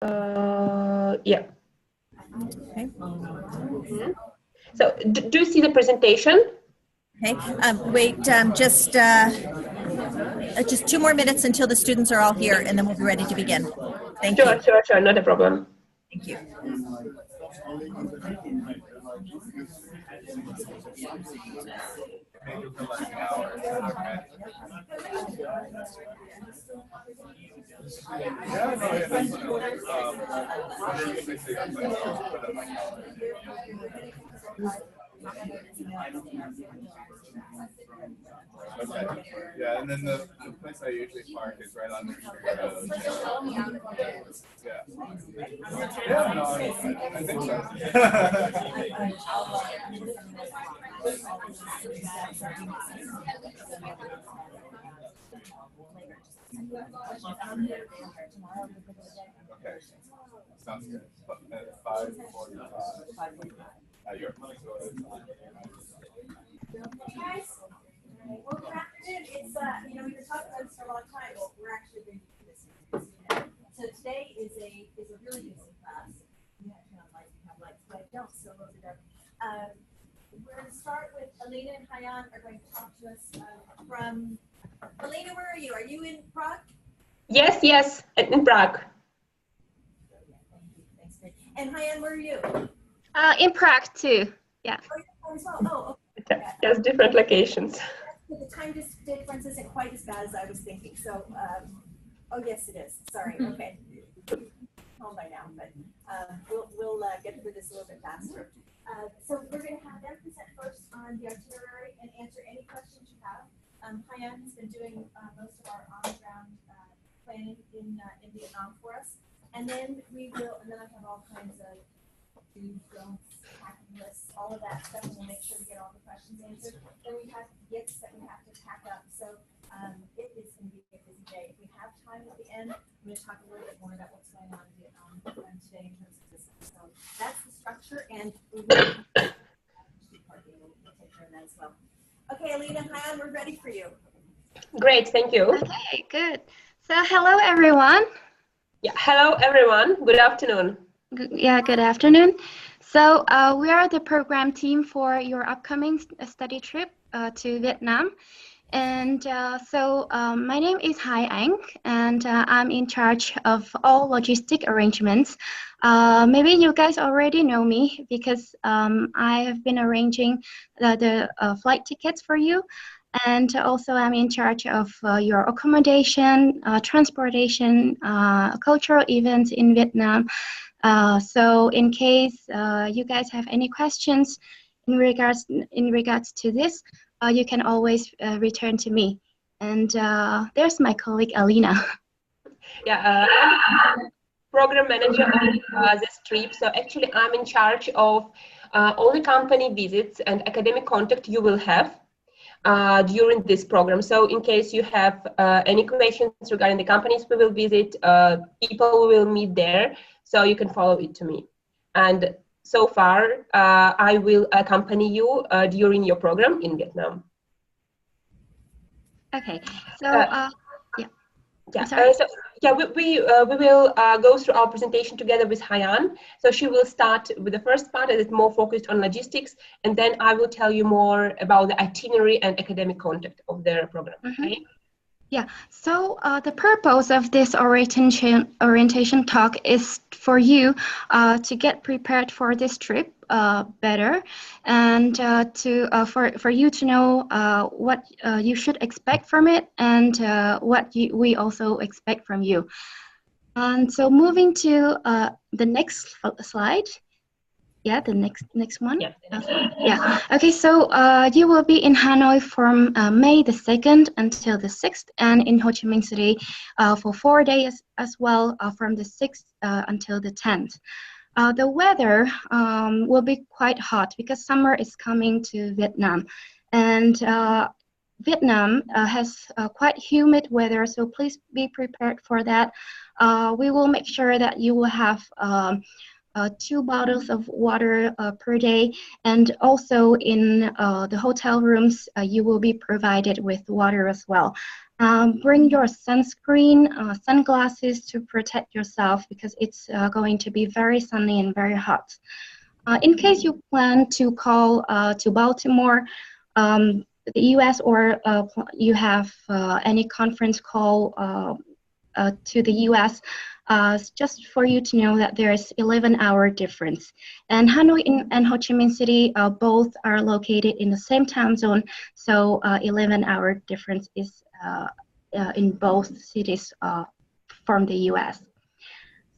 Yeah. Okay. So do you see the presentation? Okay. Wait, just 2 more minutes until the students are all here, and then we'll be ready to begin. Thank you. Sure, not a problem. Thank you. Okay. Yeah, and then the place I usually park is right on the road. Yeah. Yeah, no, I think so. Okay. Sounds good. At 5:45. You're Guys, we're wrapping it. It's you know, we've been talking about this for a long time. Well, we're actually going to do this. So today is a really busy class. You have to have lights, but I don't, so those are dark. We're going to start with Alina and Hayan are going to talk to us from. Alina, where are you? Are you in Prague? Yes, in Prague. Thanks. And Hayan, where are you? In Prague too. Yeah. Oh, okay. Just different locations. The time difference isn't quite as bad as I was thinking. So, oh yes, it is. Sorry. Okay. Home by now, but we'll get through this a little bit faster. So we're going to have them present first on the itinerary and answer any questions you have. Hayan has been doing most of our on-ground planning in Vietnam for us, and then I have all kinds of do's, don'ts, packing lists, all of that stuff, and we'll make sure we get all the questions answered. Then we have gifts that we have to pack up. So it is going to be a busy day. If we have time at the end, I'm going to talk a little bit more about what's going on in Vietnam today in terms of business. So that's the structure, and we'll take care of that as well. Okay, Alina, Hayan, we're ready for you. Great, thank you. Okay, good. So hello, everyone. Yeah, hello, everyone. Good afternoon. Good afternoon. So we are the program team for your upcoming study trip to Vietnam. And my name is Hai Anh, and I'm in charge of all logistic arrangements. Maybe you guys already know me because I have been arranging the flight tickets for you. And also I'm in charge of your accommodation, transportation, cultural events in Vietnam. So in case you guys have any questions in regards to this, you can always return to me. And there's my colleague Alina. Yeah, I'm the program manager of this trip. So actually, I'm in charge of all the company visits and academic contact you will have during this program. So in case you have any questions regarding the companies we will visit, people we will meet there, so you can follow it to me. And so far, I will accompany you during your program in Vietnam. Okay, so we will go through our presentation together with Hayan. So she will start with the first part that is more focused on logistics, and then I will tell you more about the itinerary and academic content of their program. Okay? Yeah, so the purpose of this orientation talk is for you to get prepared for this trip better, and for you to know what you should expect from it, and what we also expect from you. And so moving to the next slide. Yeah, the next one. Yeah. Okay, so you will be in Hanoi from May the 2nd until the 6th, and in Ho Chi Minh City for 4 days as well, from the 6th until the 10th. The weather will be quite hot because summer is coming to Vietnam, and Vietnam has quite humid weather, so please be prepared for that. We will make sure that you will have 2 bottles of water per day, and also in the hotel rooms you will be provided with water as well. Bring your sunscreen, sunglasses to protect yourself because it's going to be very sunny and very hot. In case you plan to call to Baltimore, the US, or you have any conference call to the US, just for you to know that there's 11-hour difference. And Hanoi and Ho Chi Minh City both are located in the same time zone, so 11-hour difference is in both cities from the US.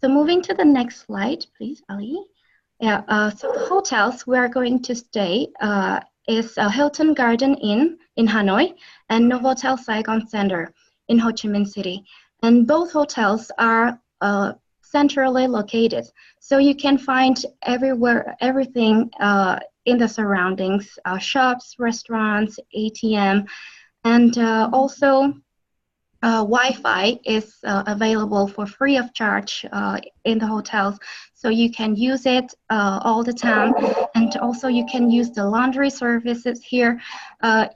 So moving to the next slide, please, Ali. Yeah, so the hotels we are going to stay is Hilton Garden Inn in Hanoi and Novotel Saigon Center in Ho Chi Minh City. And both hotels are centrally located, so you can find everything in the surroundings, shops, restaurants, ATM, and also Wi-Fi is available for free of charge in the hotels, so you can use it all the time. And also you can use the laundry services here.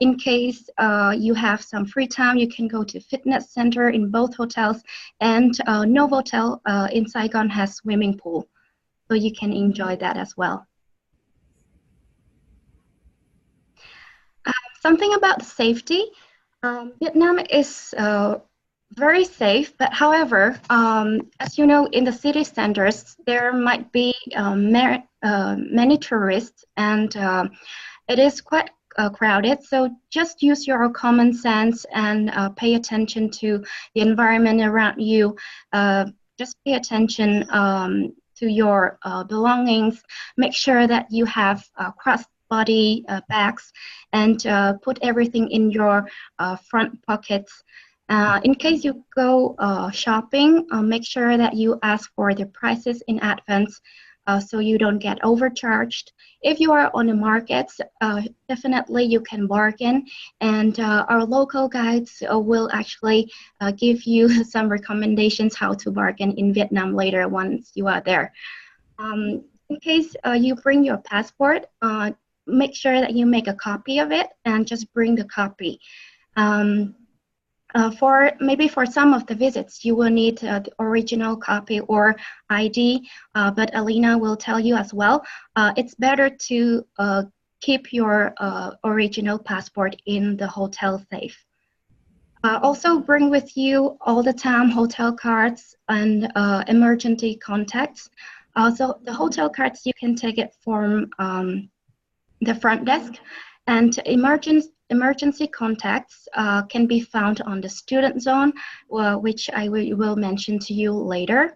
In case you have some free time, you can go to fitness center in both hotels, and Novotel in Saigon has swimming pool, so you can enjoy that as well. Something about the safety. Vietnam is very safe, but however, as you know, in the city centers, there might be many tourists, and it is quite crowded. So just use your common sense and pay attention to the environment around you. Just pay attention to your belongings. Make sure that you have crossbody bags, and put everything in your front pockets. In case you go shopping, make sure that you ask for the prices in advance so you don't get overcharged. If you are on the markets, definitely you can bargain, and our local guides will actually give you some recommendations how to bargain in Vietnam later once you are there. In case you bring your passport, make sure that you make a copy of it and just bring the copy. For some of the visits, you will need the original copy or ID, but Alina will tell you as well. It's better to keep your original passport in the hotel safe. Also bring with you all the time hotel cards and emergency contacts. So the hotel cards, you can take it from the front desk, and emergency contacts can be found on the student zone, which I will mention to you later.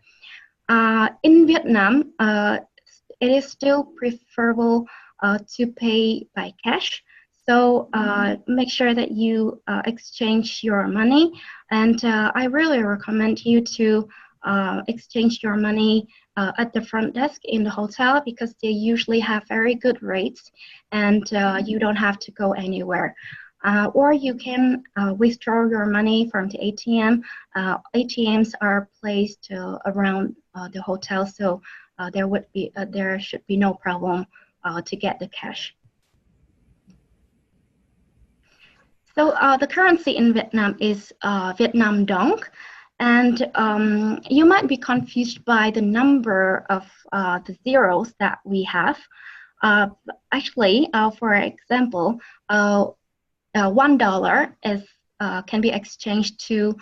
In Vietnam, it is still preferable to pay by cash. So make sure that you exchange your money, and I really recommend you to exchange your money at the front desk in the hotel, because they usually have very good rates, and you don't have to go anywhere. Or you can withdraw your money from the ATM. ATMs are placed around the hotel, so there should be no problem to get the cash. So the currency in Vietnam is Vietnam Dong. And you might be confused by the number of the zeros that we have. Actually, for example, $1 can be exchanged to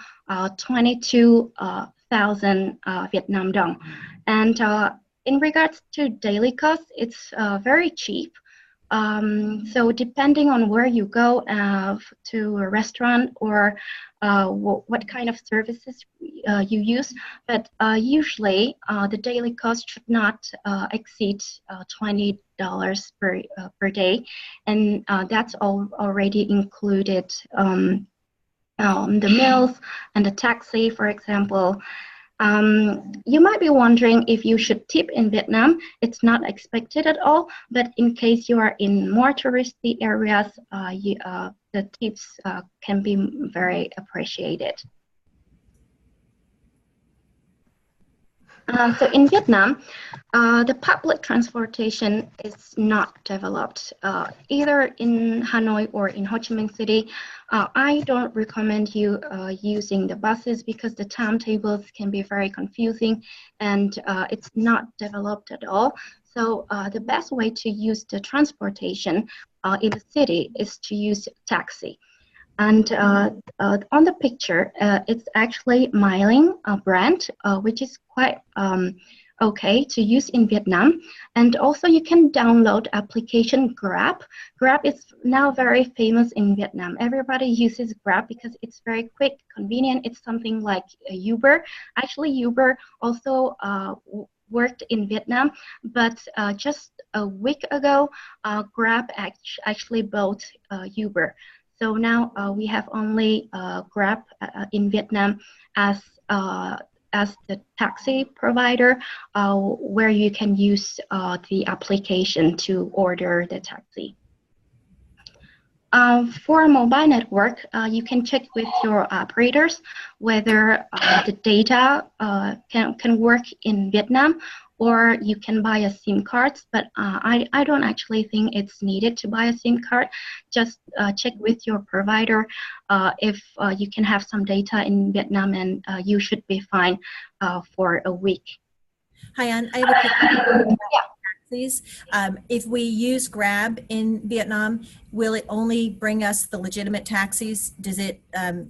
22,000 Vietnam Dong. And in regards to daily cost, it's very cheap. So depending on where you go to a restaurant, or what kind of services you use, but usually the daily cost should not exceed $20 per day, and that's already included the meals and the taxi, for example. You might be wondering if you should tip in Vietnam. It's not expected at all, but in case you are in more touristy areas, the tips can be very appreciated. So in Vietnam, the public transportation is not developed either in Hanoi or in Ho Chi Minh City. I don't recommend you using the buses because the timetables can be very confusing and it's not developed at all. So the best way to use the transportation in the city is to use taxi. And on the picture, it's actually Myling brand, which is quite okay to use in Vietnam. And also you can download application Grab. Grab is now very famous in Vietnam. Everybody uses Grab because it's very quick, convenient. It's something like Uber. Actually, Uber also worked in Vietnam, but just a week ago, Grab actually bought Uber. So now we have only Grab in Vietnam as the taxi provider, where you can use the application to order the taxi. For mobile network, you can check with your operators whether the data can work in Vietnam, or you can buy a SIM card, but I don't actually think it's needed to buy a SIM card. Just check with your provider if you can have some data in Vietnam, and you should be fine for a week. Hi, Ann. I have a quick question. Please. If we use Grab in Vietnam, will it only bring us the legitimate taxis? Does it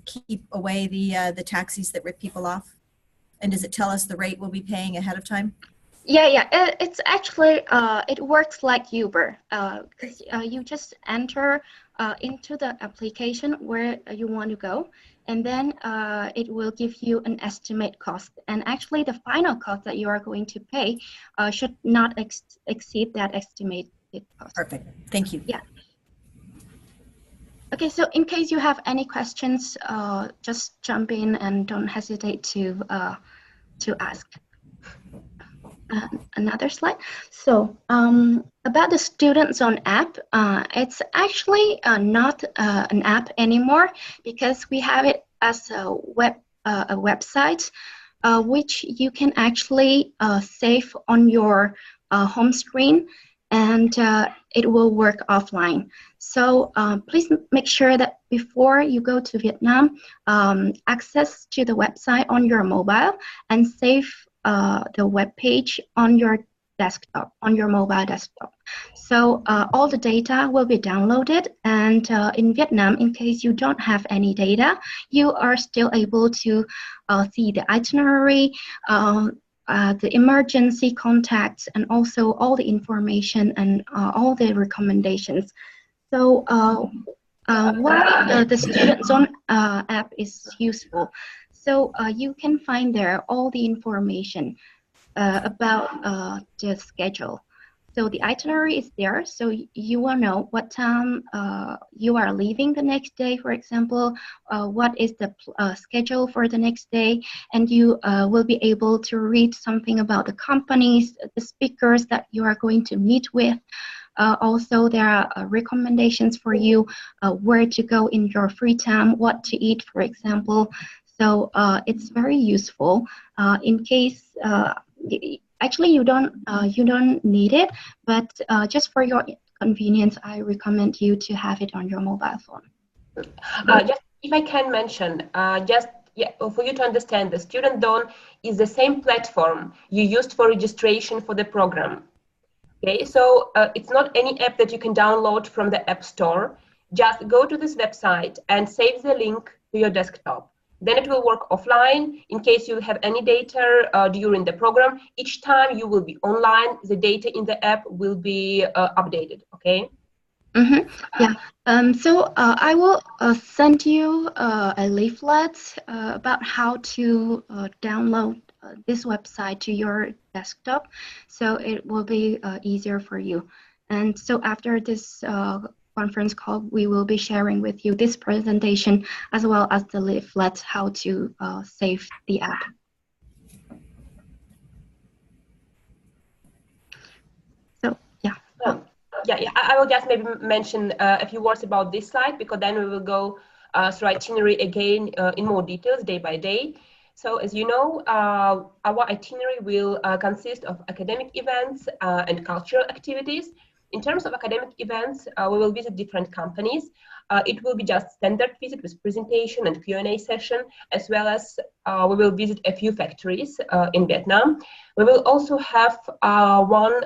keep away the taxis that rip people off? And does it tell us the rate we'll be paying ahead of time? Yeah. It's actually, it works like Uber. Because you just enter into the application where you want to go, and then it will give you an estimate cost. And actually, the final cost that you are going to pay should not exceed that estimated cost. Perfect. Thank you. Yeah. Okay, so in case you have any questions, just jump in and don't hesitate to ask. Another slide. So about the Student Zone app, it's actually not an app anymore because we have it as a website, which you can actually save on your home screen, and it will work offline. So please make sure that before you go to Vietnam, access to the website on your mobile and save the web page on your desktop, on your mobile desktop. So all the data will be downloaded, and in Vietnam, in case you don't have any data, you are still able to see the itinerary, the emergency contacts, and also all the information and all the recommendations. So why the Student Zone app is useful? So you can find there all the information about the schedule. So the itinerary is there, so you will know what time you are leaving the next day, for example, what is the schedule for the next day, and you will be able to read something about the companies, the speakers that you are going to meet with. Also, there are recommendations for you where to go in your free time, what to eat, for example. So it's very useful in case actually you don't need it, but just for your convenience, I recommend you to have it on your mobile phone. Just if I can mention, for you to understand, the Student Zone is the same platform you used for registration for the program. Okay, so it's not any app that you can download from the App Store. Just go to this website and save the link to your desktop. Then it will work offline in case you have any data during the program. Each time you will be online, the data in the app will be updated, okay? Mm-hmm. Yeah. So I will send you a leaflet about how to download this website to your desktop, so it will be easier for you. And so after this conference call, we will be sharing with you this presentation as well as the leaflet how to save the app. So yeah. I will just maybe mention a few words about this slide, because then we will go through itinerary again in more details day by day. So as you know, our itinerary will consist of academic events and cultural activities. In terms of academic events, we will visit different companies. It will be just standard visit with presentation and Q&A session, as well as we will visit a few factories in Vietnam. We will also have one,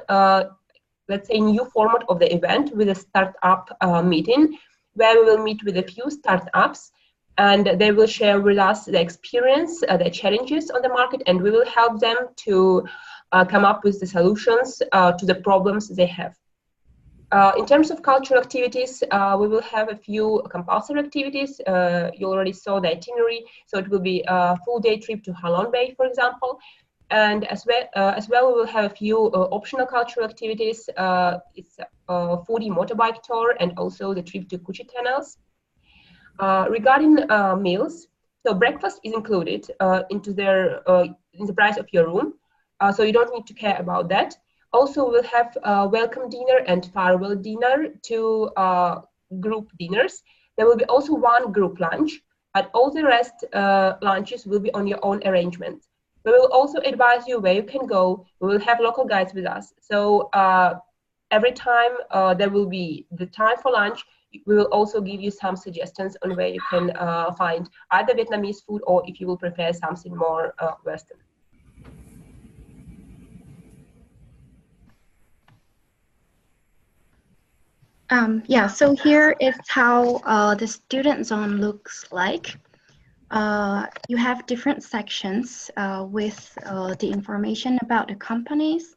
let's say, new format of the event with a startup meeting, where we will meet with a few startups, and they will share with us the experience, the challenges on the market, and we will help them to come up with the solutions to the problems they have. In terms of cultural activities, we will have a few compulsory activities. You already saw the itinerary, so it will be a full-day trip to Halong Bay, for example. And as well, we will have a few optional cultural activities. It's a foodie motorbike tour and also the trip to Kuchi Tunnels. Regarding meals, so breakfast is included in the price of your room, so you don't need to care about that. Also, we'll have a welcome dinner and farewell dinner, two group dinners. There will be also one group lunch, but all the rest lunches will be on your own arrangement. We will also advise you where you can go. We will have local guides with us. So every time there will be the time for lunch, we will also give you some suggestions on where you can find either Vietnamese food, or if you will prefer something more Western. Yeah, so here is how the student zone looks like. You have different sections with the information about the companies.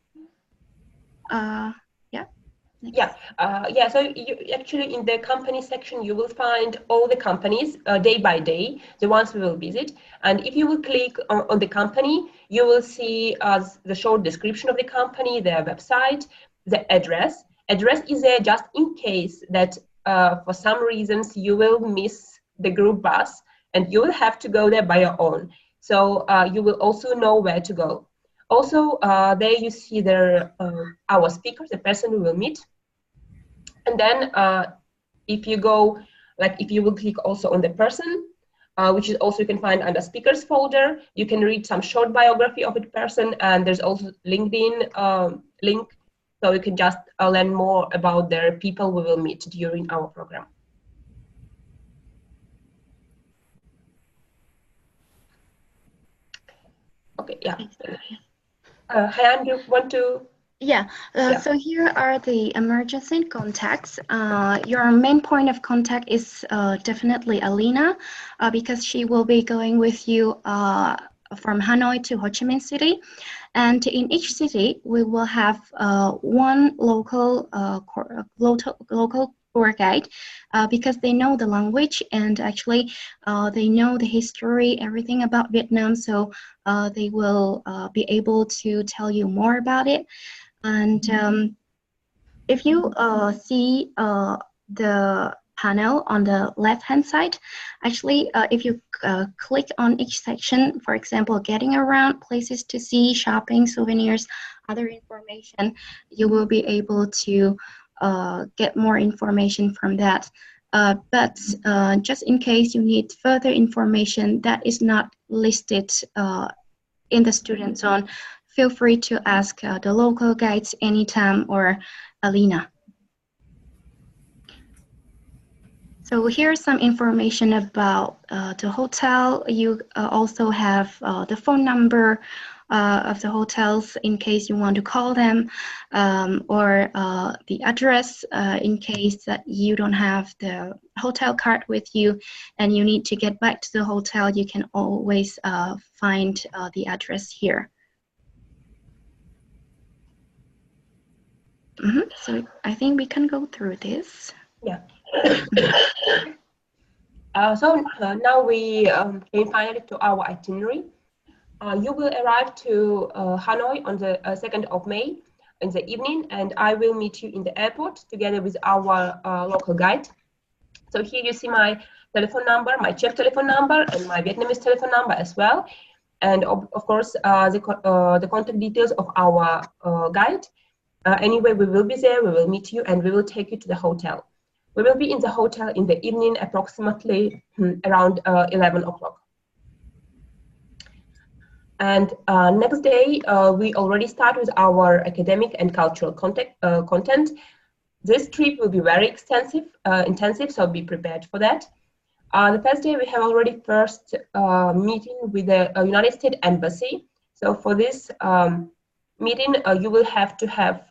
Yeah, so you actually, in the company section, you will find all the companies day by day, the ones we will visit. And if you will click on the company, you will see the short description of the company, their website, the address. Address is there just in case that for some reasons you will miss the group bus and you will have to go there by your own. So you will also know where to go. Also, there you see our speakers, the person we will meet. And then if you go, like if you will click also on the person, which is also you can find under speakers folder, you can read some short biography of the person, and there's also LinkedIn link, so you can just learn more about the people we will meet during our program. Okay, yeah. Hyan, you want to? Yeah, so here are the emergency contacts. Your main point of contact is definitely Alina, because she will be going with you from Hanoi to Ho Chi Minh City. And in each city, we will have one local tour guide, because they know the language, and actually they know the history, everything about Vietnam, so they will be able to tell you more about it. And if you see the panel on the left-hand side, actually, if you click on each section, for example, getting around, places to see, shopping, souvenirs, other information, you will be able to get more information from that. But just in case you need further information that is not listed in the student zone, feel free to ask the local guides anytime, or Alina. So here's some information about the hotel. You also have the phone number of the hotels in case you want to call them, or the address in case that you don't have the hotel card with you and you need to get back to the hotel. You can always find the address here. So I think we can go through this. Yeah. So now we came finally to our itinerary. You will arrive to Hanoi on the 2nd of May in the evening, and I will meet you in the airport together with our local guide. So here you see my telephone number, my Czech telephone number, and my Vietnamese telephone number as well. And of course, the contact details of our guide. Anyway, we will be there, we will meet you, and we will take you to the hotel. We will be in the hotel in the evening, approximately around 11 o'clock. And next day, we already start with our academic and cultural content. This trip will be very intensive, so be prepared for that. The first day, we have already first meeting with the United States Embassy. So for this meeting, you will have to have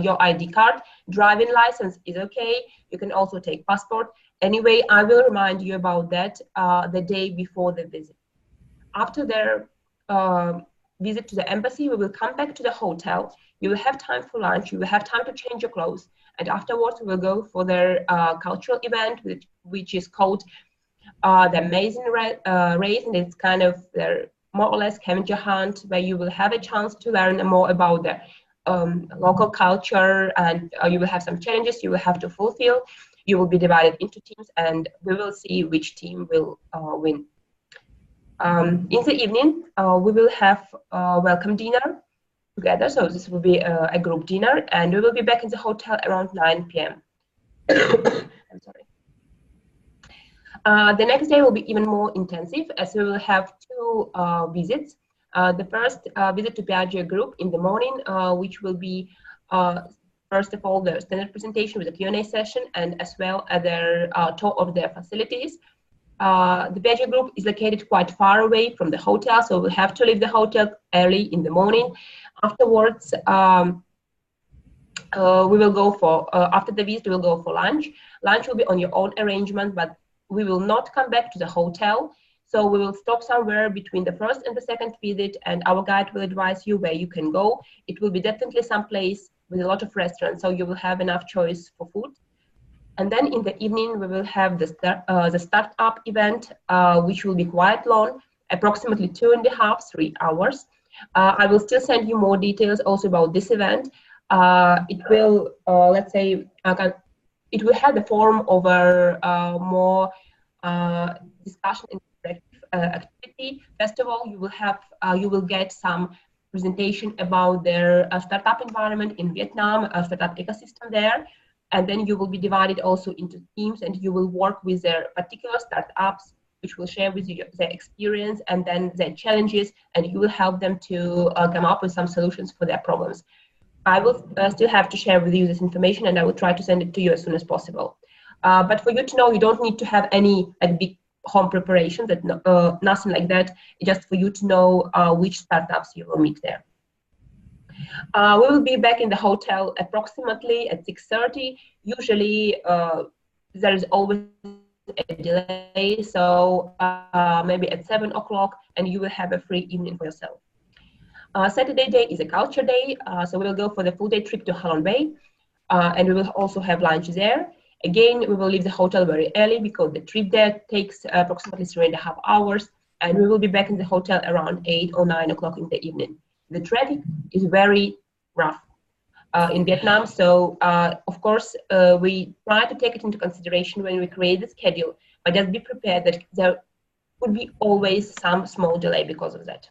your ID card. Driving license is okay. You can also take passport. Anyway, I will remind you about that the day before the visit. After their visit to the embassy, we will come back to the hotel. You will have time for lunch. You will have time to change your clothes. And afterwards, we will go for their cultural event, which is called the Amazing Race. And it's kind of their more or less scavenger hunt, where you will have a chance to learn more about the local culture, and you will have some challenges you will have to fulfill. You will be divided into teams, and we will see which team will win. In the evening, we will have a welcome dinner together. So this will be a group dinner, and we will be back in the hotel around 9 p.m. I'm sorry. The next day will be even more intensive, as we will have two visits. The first visit to Piaggio group in the morning, which will be first of all the standard presentation with a Q&A session, and as well as their tour of their facilities. The Piaggio group is located quite far away from the hotel, so we'll have to leave the hotel early in the morning. Afterwards, we will go for, after the visit, we will go for lunch. Lunch will be on your own arrangement, but we will not come back to the hotel. So we will stop somewhere between the first and the second visit, and our guide will advise you where you can go. It will be definitely some place with a lot of restaurants, so you will have enough choice for food. And then in the evening, we will have the startup event, which will be quite long, approximately 2.5, 3 hours. I will still send you more details also about this event. It will, let's say, it will have the form of a more discussion and activity. First of all, you will get some presentation about their startup environment in Vietnam, a startup ecosystem there. And then you will be divided also into teams, and you will work with their particular startups, which will share with you their experience and then their challenges, and you will help them to come up with some solutions for their problems. I will still have to share with you this information, and I will try to send it to you as soon as possible. But for you to know, you don't need to have any big home preparation, nothing like that. Just for you to know which startups you will meet there. We will be back in the hotel approximately at 6:30. Usually, there is always a delay, so maybe at 7 o'clock, and you will have a free evening for yourself. Saturday day is a culture day, so we will go for the full day trip to Halong Bay, and we will also have lunch there. Again, we will leave the hotel very early because the trip there takes approximately 3.5 hours, and we will be back in the hotel around 8 or 9 o'clock in the evening. The traffic is very rough in Vietnam, so of course we try to take it into consideration when we create the schedule, but just be prepared that there would be always some small delay because of that.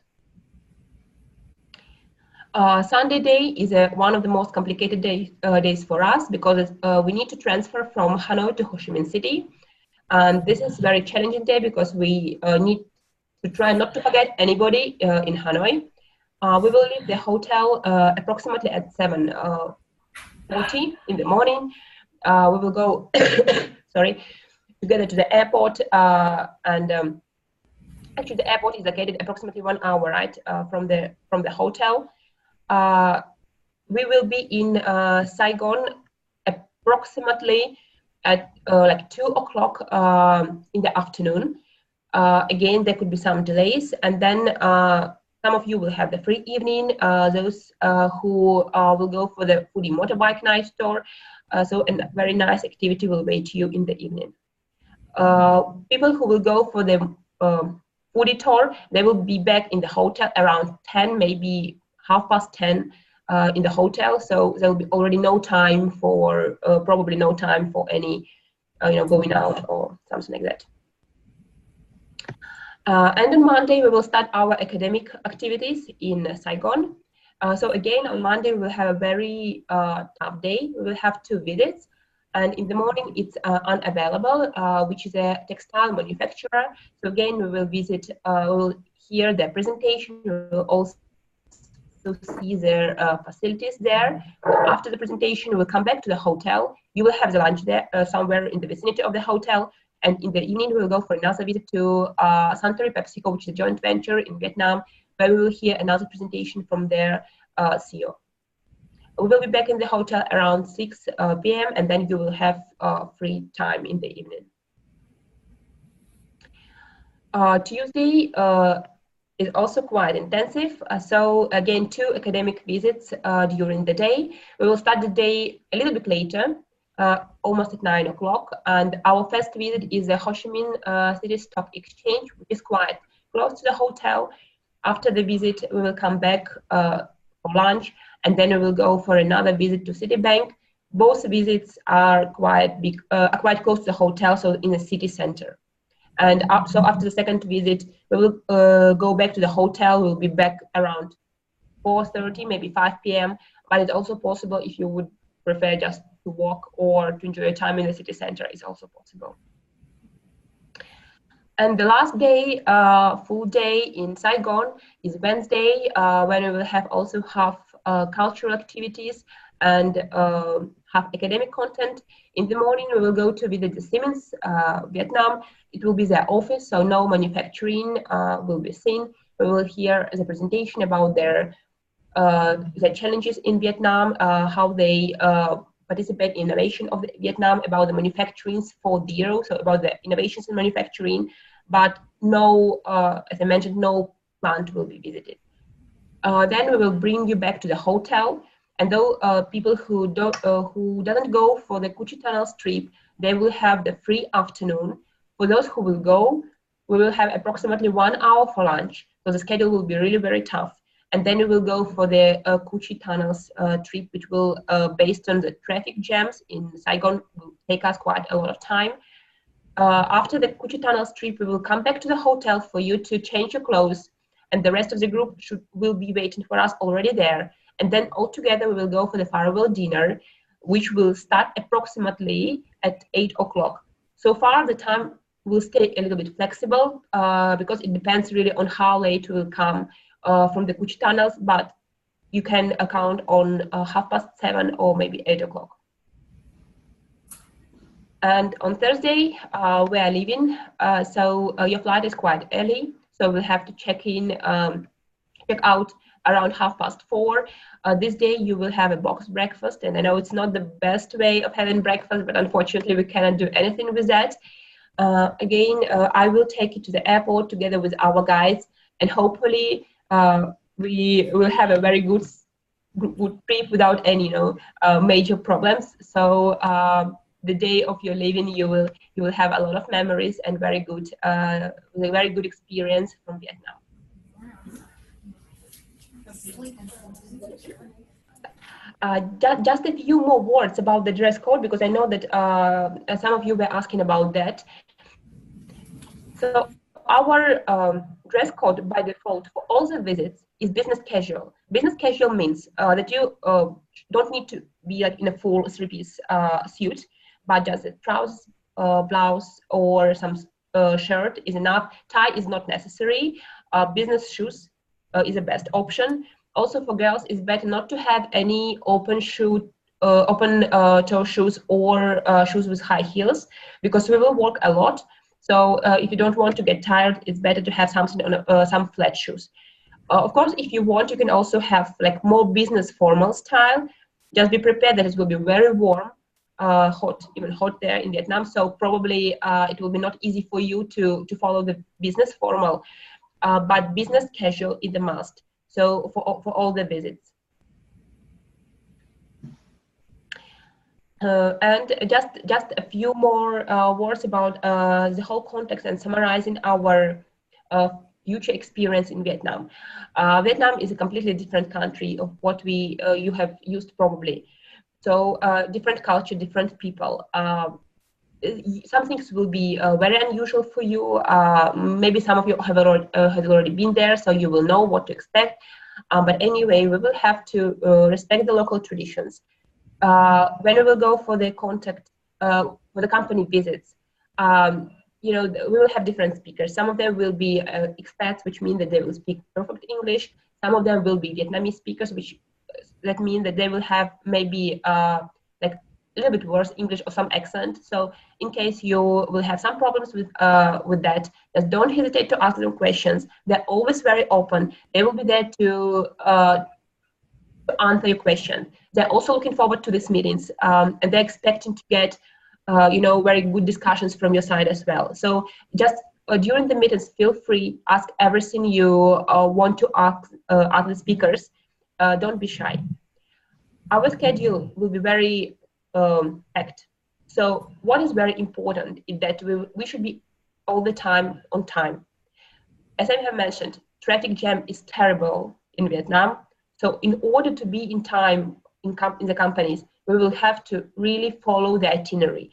Sunday day is one of the most complicated days for us because we need to transfer from Hanoi to Ho Chi Minh City. And this is a very challenging day because we need to try not to forget anybody in Hanoi. We will leave the hotel approximately at 7:40 in the morning. We will go, sorry, together to the airport. Actually, the airport is located approximately 1 hour, right, from the hotel. We will be in Saigon approximately at like 2 o'clock in the afternoon. Again, there could be some delays, and then some of you will have the free evening. Those who will go for the foodie motorbike night tour. So a very nice activity will wait you in the evening. People who will go for the foodie tour, they will be back in the hotel around 10, maybe 10:30 in the hotel. So there will be already no time for, probably no time for any, going out or something like that. And on Monday, we will start our academic activities in Saigon. So again, on Monday, we will have a very tough day. We will have 2 visits. And in the morning, it's Unavailable, which is a textile manufacturer. So again, we will visit, we will hear their presentation. You will also see their facilities there. After the presentation, we'll come back to the hotel. You will have the lunch there somewhere in the vicinity of the hotel. And in the evening, we will go for another visit to Suntory PepsiCo, which is a joint venture in Vietnam, where we will hear another presentation from their CEO. We will be back in the hotel around 6 p.m. and then you will have free time in the evening. Tuesday is also quite intensive. So again, 2 academic visits during the day. We will start the day a little bit later, almost at 9 o'clock. And our first visit is the Ho Chi Minh City Stock Exchange, which is quite close to the hotel. After the visit, we will come back for lunch, and then we will go for another visit to Citibank. Both visits are quite big, quite close to the hotel, so in the city center. And so after the second visit, we will go back to the hotel. We'll be back around 4:30, maybe 5 p.m. But it's also possible if you would prefer just to walk or to enjoy your time in the city center, is also possible. And the last day, full day in Saigon, is Wednesday, when we will have also half cultural activities and have academic content. In the morning, we will go to visit the Siemens Vietnam. It will be their office, so no manufacturing will be seen. We will hear the presentation about their challenges in Vietnam, how they participate in innovation of Vietnam, about the manufacturing 4.0, so about the innovations in manufacturing, but no, as I mentioned, no plant will be visited. Then we will bring you back to the hotel. And though people who doesn't go for the Cu Chi Tunnels trip, they will have the free afternoon. For those who will go, we will have approximately 1 hour for lunch. So the schedule will be really very tough. And then we will go for the Cu Chi Tunnels trip, which will, based on the traffic jams in Saigon, will take us quite a lot of time. After the Cu Chi Tunnels trip, we will come back to the hotel for you to change your clothes, and the rest of the group will be waiting for us already there. And then all together we will go for the farewell dinner, which will start approximately at 8 o'clock. So far, the time will stay a little bit flexible because it depends really on how late we will come from the Cu Chi Tunnels, but you can count on 7:30 or maybe 8 o'clock. And on Thursday, we are leaving, so your flight is quite early, so we'll have to check out around 4:30. This day you will have a boxed breakfast, and I know it's not the best way of having breakfast, but unfortunately we cannot do anything with that. Again, I will take you to the airport together with our guides, and hopefully we will have a very good trip without any major problems. So the day of your leaving, you will have a lot of memories and very good experience from Vietnam. Just a few more words about the dress code, because I know that some of you were asking about that. So our dress code by default for all the visits is business casual. Business casual means that you don't need to be like in a full three-piece suit, but just a trousers, blouse, or some shirt is enough. Tie is not necessary. Business shoes is the best option. Also for girls, it's better not to have any open toe shoes or shoes with high heels, because we will walk a lot. So if you don't want to get tired, it's better to have something on some flat shoes. Of course, if you want, you can also have like more business formal style. Just be prepared that it will be very warm, hot, even hot there in Vietnam. So probably it will be not easy for you to follow the business formal, but business casual is a must. So for all the visits. And just a few more words about the whole context and summarizing our future experience in Vietnam. Vietnam is a completely different country of what you have used probably. So different culture, different people. Some things will be very unusual for you. Maybe some of you have already been there, so you will know what to expect. But anyway, we will have to respect the local traditions. When we will go for the for the company visits, we will have different speakers. Some of them will be expats, which mean that they will speak perfect English. Some of them will be Vietnamese speakers, which that mean that they will have maybe like a little bit worse English or some accent. So in case you will have some problems with that, just don't hesitate to ask them questions. They're always very open. They will be there to answer your question. They're also looking forward to these meetings, and they're expecting to get very good discussions from your side as well. So just during the meetings, feel free, ask everything you want to ask other speakers. Don't be shy. Our schedule will be very packed. So what is very important is that we should be all the time on time. As I have mentioned, traffic jam is terrible in Vietnam. So in order to be in time in the companies, we will have to really follow the itinerary.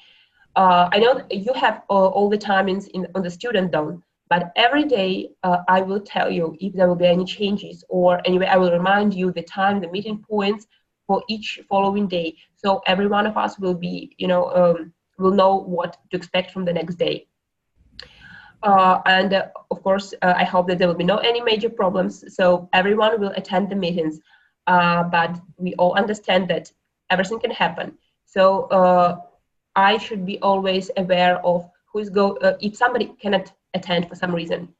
I know you have all the timings on the student zone, but every day I will tell you if there will be any changes, or anyway, I will remind you the time, the meeting points for each following day. So every one of us will be, will know what to expect from the next day. And of course, I hope that there will be no any major problems. So everyone will attend the meetings, but we all understand that everything can happen. So I should be always aware of who's if somebody cannot attend for some reason,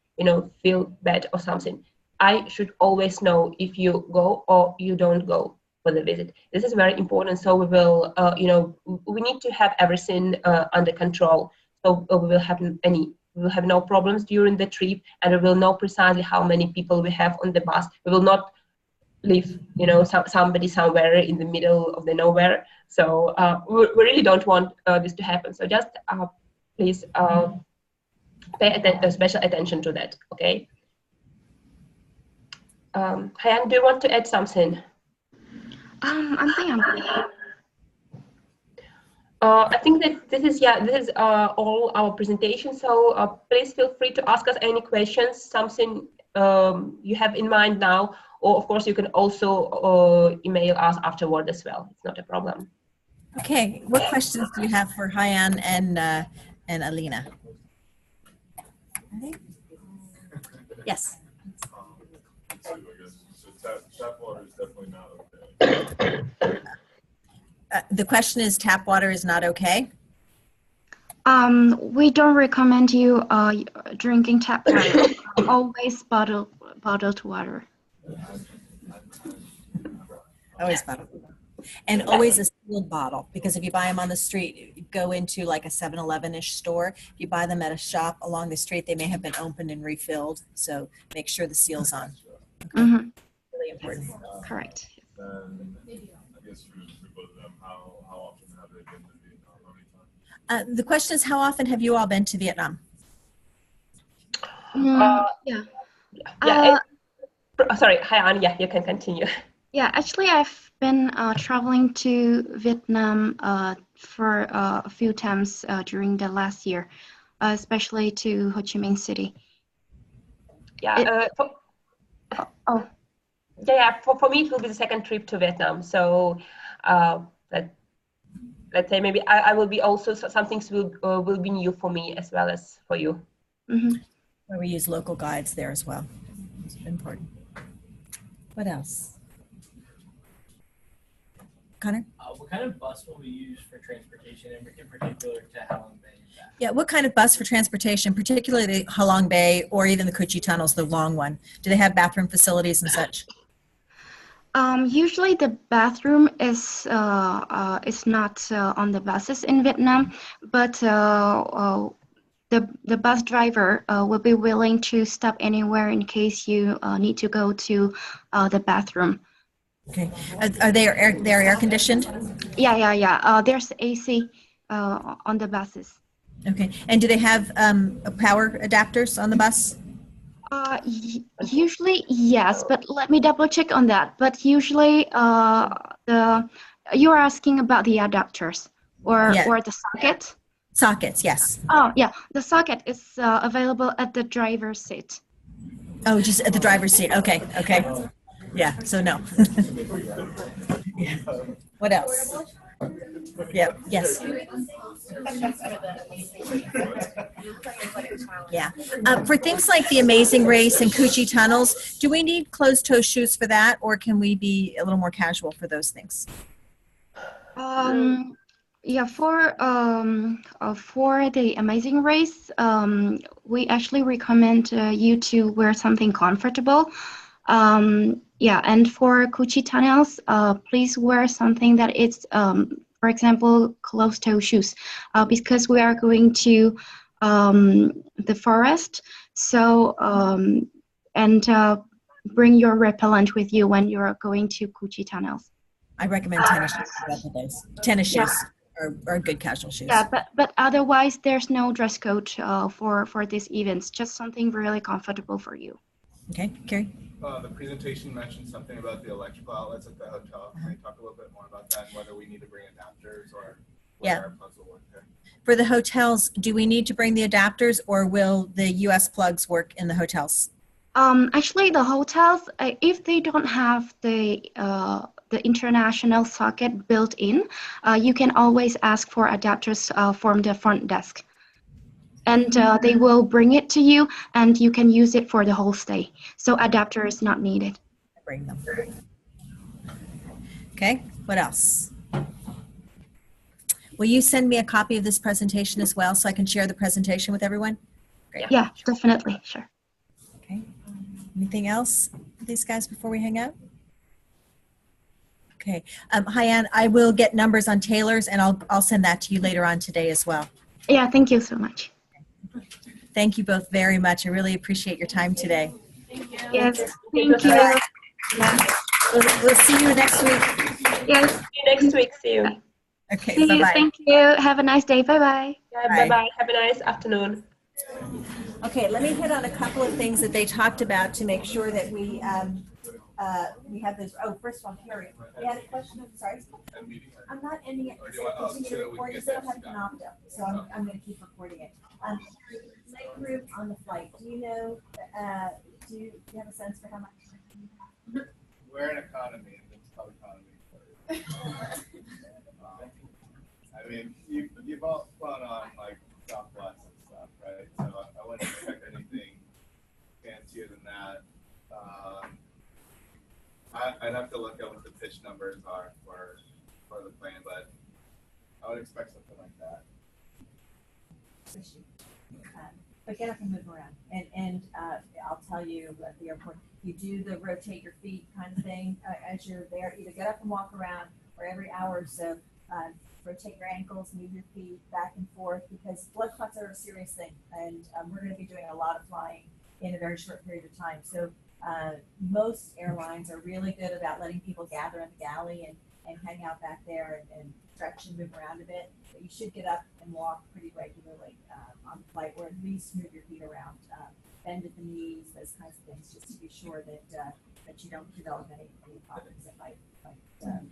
feel bad or something. I should always know if you go or you don't go for the visit. This is very important. So we will, we need to have everything under control. So we will have no problems during the trip, and we will know precisely how many people we have on the bus. We will not leave, somebody somewhere in the middle of the nowhere. So we really don't want this to happen. So just please pay special attention to that, okay? Hyan, do you want to add something? I think I'm good. I think that this is all our presentation. So please feel free to ask us any questions, something you have in mind now, or of course you can also email us afterward as well. It's not a problem. Okay, what questions do you have for Hyan and Alina? Yes. Tap water is definitely not okay. The question is, tap water is not okay? We don't recommend you drinking tap water. Always bottled water. Always bottled. And always a sealed bottle, because if you buy them on the street, you go into like a 7-Eleven-ish store, if you buy them at a shop along the street, they may have been opened and refilled. So make sure the seal's on. Okay. Mm-hmm. Really important. Correct. I guess for both of them, how often have they been to Vietnam? How many times? The question is, how often have you all been to Vietnam? Yeah. Sorry, Hyan, yeah, you can continue. Yeah, actually, I've been traveling to Vietnam for a few times during the last year, especially to Ho Chi Minh City. Yeah. For me, it will be the second trip to Vietnam. So let's say maybe I will be also, some things will be new for me as well as for you. Mm-hmm. Where we use local guides there as well. It's important. What else? Connor? What kind of bus will we use for transportation, in particular to Halong Bay? Yeah, what kind of bus for transportation, particularly Halong Bay or even the Cu Chi tunnels, the long one? Do they have bathroom facilities and such? Usually the bathroom is not on the buses in Vietnam, but the bus driver will be willing to stop anywhere in case you need to go to the bathroom. Okay. Are they air conditioned? Yeah. There's AC on the buses. Okay. And do they have power adapters on the bus? Usually yes, but let me double check on that. But usually you're asking about the adapters or the socket? Sockets, yes. Oh yeah, the socket is available at the driver's seat. Oh, just at the driver's seat. Okay. Yeah, so no. Yeah. What else? Yeah, yes. Yeah. For things like the Amazing Race and Coochie Tunnels, do we need closed-toe shoes for that, or can we be a little more casual for those things? Yeah, for the Amazing Race, we actually recommend you to wear something comfortable. Yeah, and for Coochie Tunnels, please wear something that is, for example, closed-toe shoes, because we are going to the forest. So and bring your repellent with you when you're going to Coochie Tunnels. I recommend tennis shoes for both of those. Tennis Yeah. shoes are good casual shoes. Yeah, but otherwise, there's no dress code for these events. Just something really comfortable for you. Okay, Carrie? The presentation mentioned something about the electrical outlets at the hotel. Can you talk a little bit more about that and whether we need to bring adapters or whether our plugs will work there? For the hotels, do we need to bring the adapters, or will the US plugs work in the hotels? Actually, the hotels, if they don't have the international socket built in, you can always ask for adapters from the front desk. And they will bring it to you, and you can use it for the whole stay. So adapter is not needed. Bring them. Okay, what else? Will you send me a copy of this presentation as well so I can share the presentation with everyone? Great. Yeah, definitely, sure. Okay. Anything else for these guys before we hang out? Okay. Hyan, I will get numbers on tailors, and I'll send that to you later on today as well. Yeah, thank you so much. Thank you both very much. I really appreciate your time today. Thank you. Yes, thank you. Yeah. We'll see you next week. Yes. See you next week. See you. Okay, See you. bye-bye. Thank you. Have a nice day. Bye-bye. Yeah, Bye. bye-bye. Have a nice afternoon. Okay, let me hit on a couple of things that they talked about to make sure that we have this. Oh, first of all, Carrie, you had a question? I'm sorry. I'm not ending it. Continue to record. You still have an opt-out, so I'm going to keep recording it. Leg room on the flight. Do you know? Do you have a sense for how much? We're an economy, and it's called economy. I mean, you've all flown on like Southwest and stuff, right? So I wouldn't expect anything fancier than that. I'd have to look at what the pitch numbers are for the plane, but I would expect something like that. But get up and move around. And I'll tell you at the airport, you do the rotate your feet kind of thing as you're there. Either get up and walk around, or every hour or so, rotate your ankles, move your feet back and forth, because blood clots are a serious thing. And we're going to be doing a lot of flying in a very short period of time. So most airlines are really good about letting people gather in the galley and hang out back there and stretch and move around a bit. But you should get up and walk pretty regularly on the flight, or at least move your feet around, bend at the knees, those kinds of things, just to be sure that you don't develop any problems that might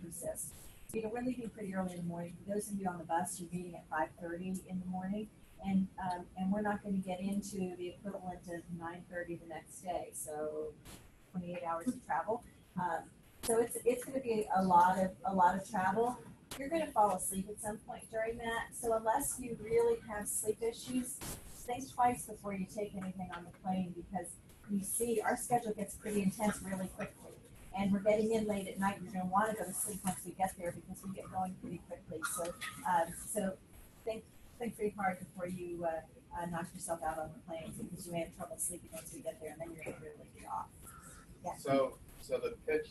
persist. So, we're leaving pretty early in the morning. For those of you on the bus, you're meeting at 5:30 in the morning, and we're not going to get into the equivalent of 9:30 the next day. So 28 hours of travel. So it's going to be a lot of travel. You're going to fall asleep at some point during that. So unless you really have sleep issues, think twice before you take anything on the plane, because you see our schedule gets pretty intense really quickly. And we're getting in late at night. You're going to want to go to sleep once we get there, because we get going pretty quickly. So think pretty hard before you knock yourself out on the plane, because you may have trouble sleeping once we get there, and then you're going to really be off. Yeah. So the pitch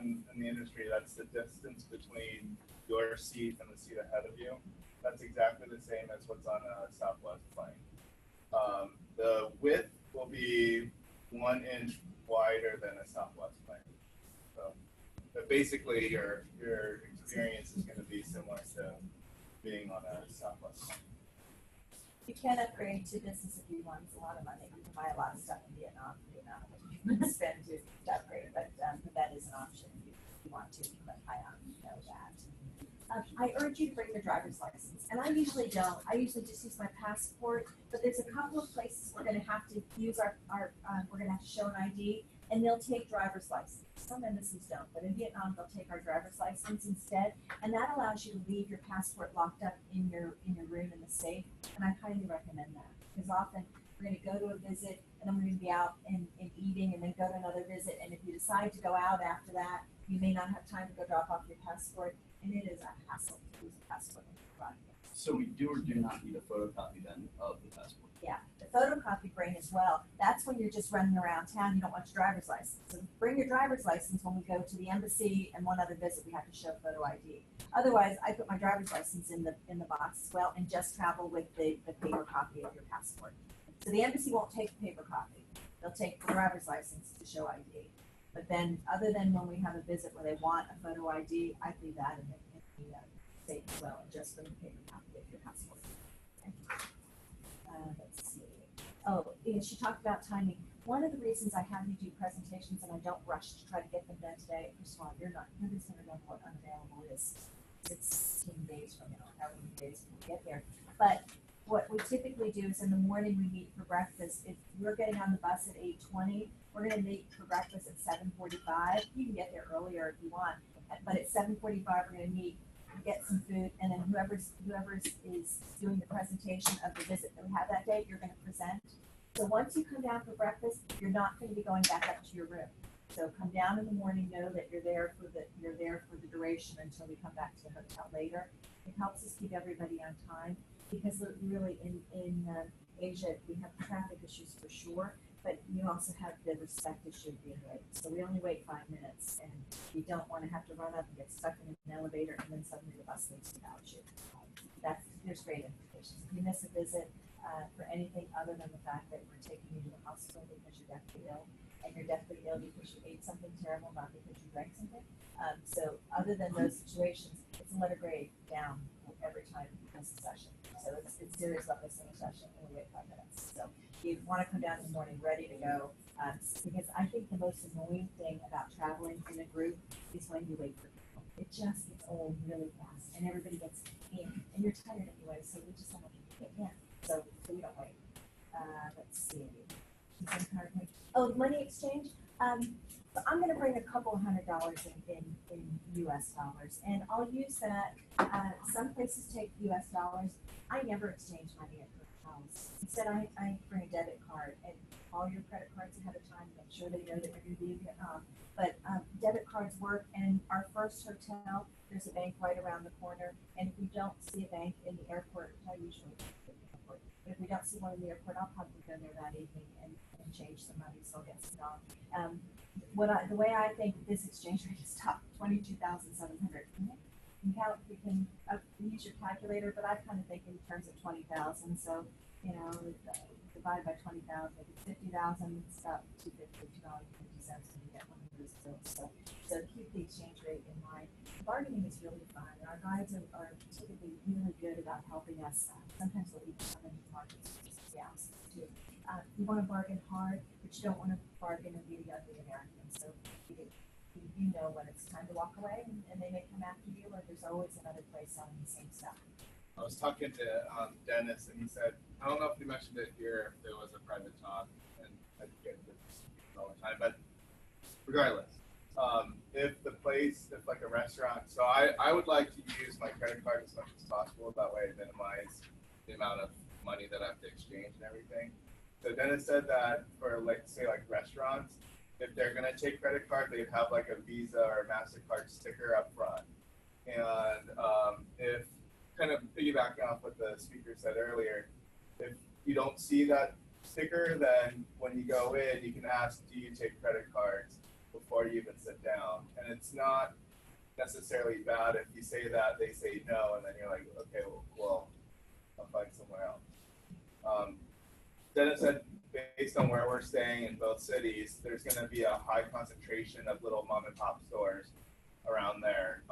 in the industry, that's the distance between your seat and the seat ahead of you. That's exactly the same as what's on a Southwest plane. The width will be 1 inch wider than a Southwest plane. So, but basically, your experience is going to be similar to being on a Southwest plane. You can upgrade to business if you want. It's a lot of money. You can buy a lot of stuff in Vietnam. You can spend to upgrade, but that is an option if you want to. But I know that. I urge you to bring your driver's license, and I usually don't. I usually just use my passport. But there's a couple of places we're going to have to use we're going to have to show an ID. and they'll take driver's license. Some embassies don't, but in Vietnam, they'll take our driver's license instead, and that allows you to leave your passport locked up in your room in the safe, and I highly recommend that, because often we're going to go to a visit, and then we're going to be out and eating, and then go to another visit, and if you decide to go out after that, you may not have time to go drop off your passport, and it is a hassle to lose a passport when you're abroad. So we do or do not need a photocopy then of the passport? Yeah, the photocopy bring as well. That's when you're just running around town, you don't want your driver's license. So bring your driver's license when we go to the embassy and one other visit, we have to show photo ID. Otherwise, I put my driver's license in the box as well and just travel with the paper copy of your passport. So the embassy won't take the paper copy. They'll take the driver's license to show ID. But then, other than when we have a visit where they want a photo ID, I leave that in the safe as well, and just bring the paper copy of your passport. Okay. Let's see. Oh, yeah, she talked about timing. One of the reasons I have you do presentations and I don't rush to try to get them done today, first of all, nobody's going to know what unavailable is 16 days from now, how many days we get there. But what we typically do is in the morning we meet for breakfast. If you're getting on the bus at 8:20, we're going to meet for breakfast at 7:45. You can get there earlier if you want, but at 7:45 we're going to meet, get some food, and then whoever is doing the presentation of the visit that we have that day, you're going to present. So once you come down for breakfast, you're not going to be going back up to your room. So come down in the morning, know that you're there for the duration until we come back to the hotel later. It helps us keep everybody on time, because really in Asia we have traffic issues for sure, but you also have the respect issue of being late. So we only wait 5 minutes, and you don't want to have to run up and get stuck in an elevator and then suddenly the bus leaves without you. There's great implications. If you miss a visit for anything other than the fact that we're taking you to the hospital because you're deathly ill, and you're deathly ill because you ate something terrible, not because you drank something. So other than those situations, it's a letter grade down every time you miss a session. So it's serious about missing a session, and we wait 5 minutes. So you want to come down in the morning ready to go, because I think the most annoying thing about traveling in a group is when you wait for people. It just gets old really fast, and everybody gets in, and you're tired anyway, so we just don't want to get in. So we don't wait. Let's see. Oh, money exchange. So I'm going to bring a couple $100 in U.S. dollars, and I'll use that. Some places take U.S. dollars. I never exchange money at hotels. Instead, I bring a debit card and call your credit cards ahead of time. Make sure they know that you're going to be in Vietnam. But debit cards work, and our first hotel, there's a bank right around the corner. And if we don't see a bank in the airport, which I usually do at the airport, but if we don't see one in the airport, I'll probably go there that evening and change some money, so I'll get some dollars. The way I think this exchange rate is top 22,700. We can use your calculator, but I kind of think in terms of 20,000. So, divide by 20,000, if it's 50,000, it's about $2.50 when you get one of those bills. So keep the exchange rate in mind. Bargaining is really fun. Our guides are typically really good about helping us. Sometimes they'll even come into markets too. You want to bargain hard, but you don't want to bargain and be the ugly American. So you know when it's time to walk away, and they may come after you, or there's always another place selling the same stuff. I was talking to Dennis, and he said, I don't know if you mentioned it here, if there was a private talk, and I get this all the time, but regardless, if like a restaurant, so I would like to use my credit card as much as possible, that way I minimize the amount of money that I have to exchange and everything. So Dennis said that for say restaurants, if they're gonna take credit card, they'd have like a Visa or a MasterCard sticker up front. And if kind of piggybacking off what the speaker said earlier, if you don't see that sticker, then when you go in, you can ask, do you take credit cards before you even sit down? And it's not necessarily bad if you say that, they say no, and then you're like, okay, well I'll find somewhere else. Dennis said, based on where we're staying in both cities, there's going to be a high concentration of little mom and pop stores around there.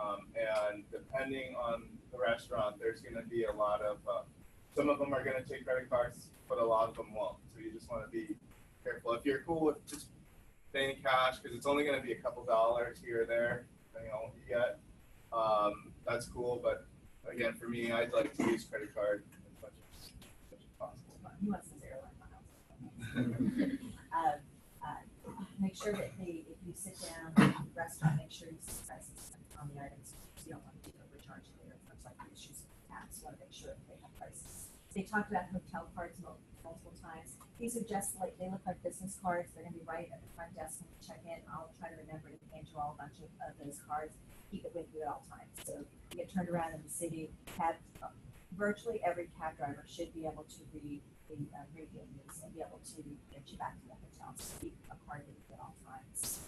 And depending on the restaurant, there's going to be a lot of, some of them are going to take credit cards, but a lot of them won't. So you just want to be careful. If you're cool with just paying cash, because it's only going to be a couple dollars here or there, depending on what you get, that's cool. But again, for me, I'd like to use credit card as much as possible. He wants his airline miles. make sure that if you sit down in the restaurant, make sure you see prices on the items. You don't want to be overcharged later. If there's like issues with tax, you want to make sure that they have prices. They talked about hotel cards multiple times. These are just like, they look like business cards. They're going to be right at the front desk when you check in. I'll try to remember to hand you all a bunch of those cards. Keep it with you at all times. So you get turned around in the city. Virtually every cab driver should be able to read the radio news and be able to get you back to the hotel. So keep a card with you at all times.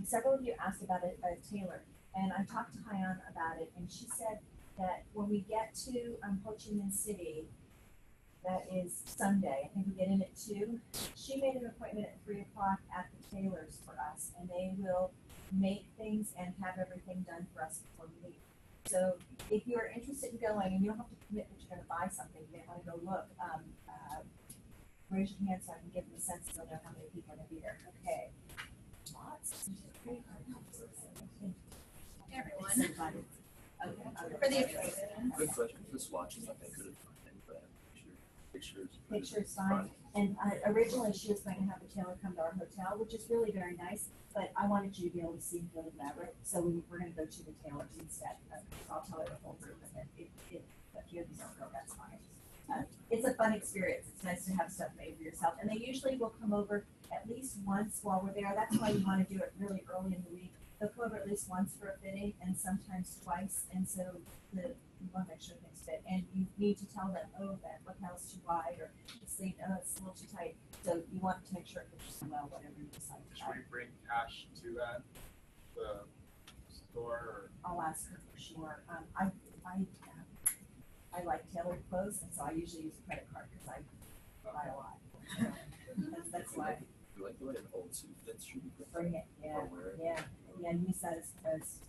Several of you asked about a tailor, and I talked to Hyan about it, and she said that when we get to Ho Chi Minh City, that is Sunday, I think we get in at 2. She made an appointment at 3 o'clock at the tailor's for us, and they will make things and have everything done for us before we leave. So if you are interested in going, and you don't have to commit that you're going to buy something, you may want to go look, raise your hand so I can give them a sense so they'll know how many people are going to be there. Okay. Lots. Everyone. Okay. For the Good question. The swatches, like I could have found, but pictures. Pictures fine. And originally she was going to have the tailor come to our hotel, which is really very nice. But I wanted you to be able to see and feel the fabric, so we're going to go to the tailors instead. I'll tell her the whole group, and if a few of you don't go, that's fine. It's a fun experience. It's nice to have stuff made for yourself, and they usually will come over at least once while we're there. That's why you want to do it really early in the week. They'll come over at least once for a fitting, and sometimes twice. And so you want to make sure things fit, and you need to tell them, oh, that lapel's too wide, or it's a little too tight. So you want to make sure it fits well, whatever you decide to Should buy. we bring cash to the store? I'll ask her for sure. I like tailored clothes, and so I usually use a credit card because I buy a lot. That's why. You like the way an old suit fits? Should we Bring it, yeah, use that as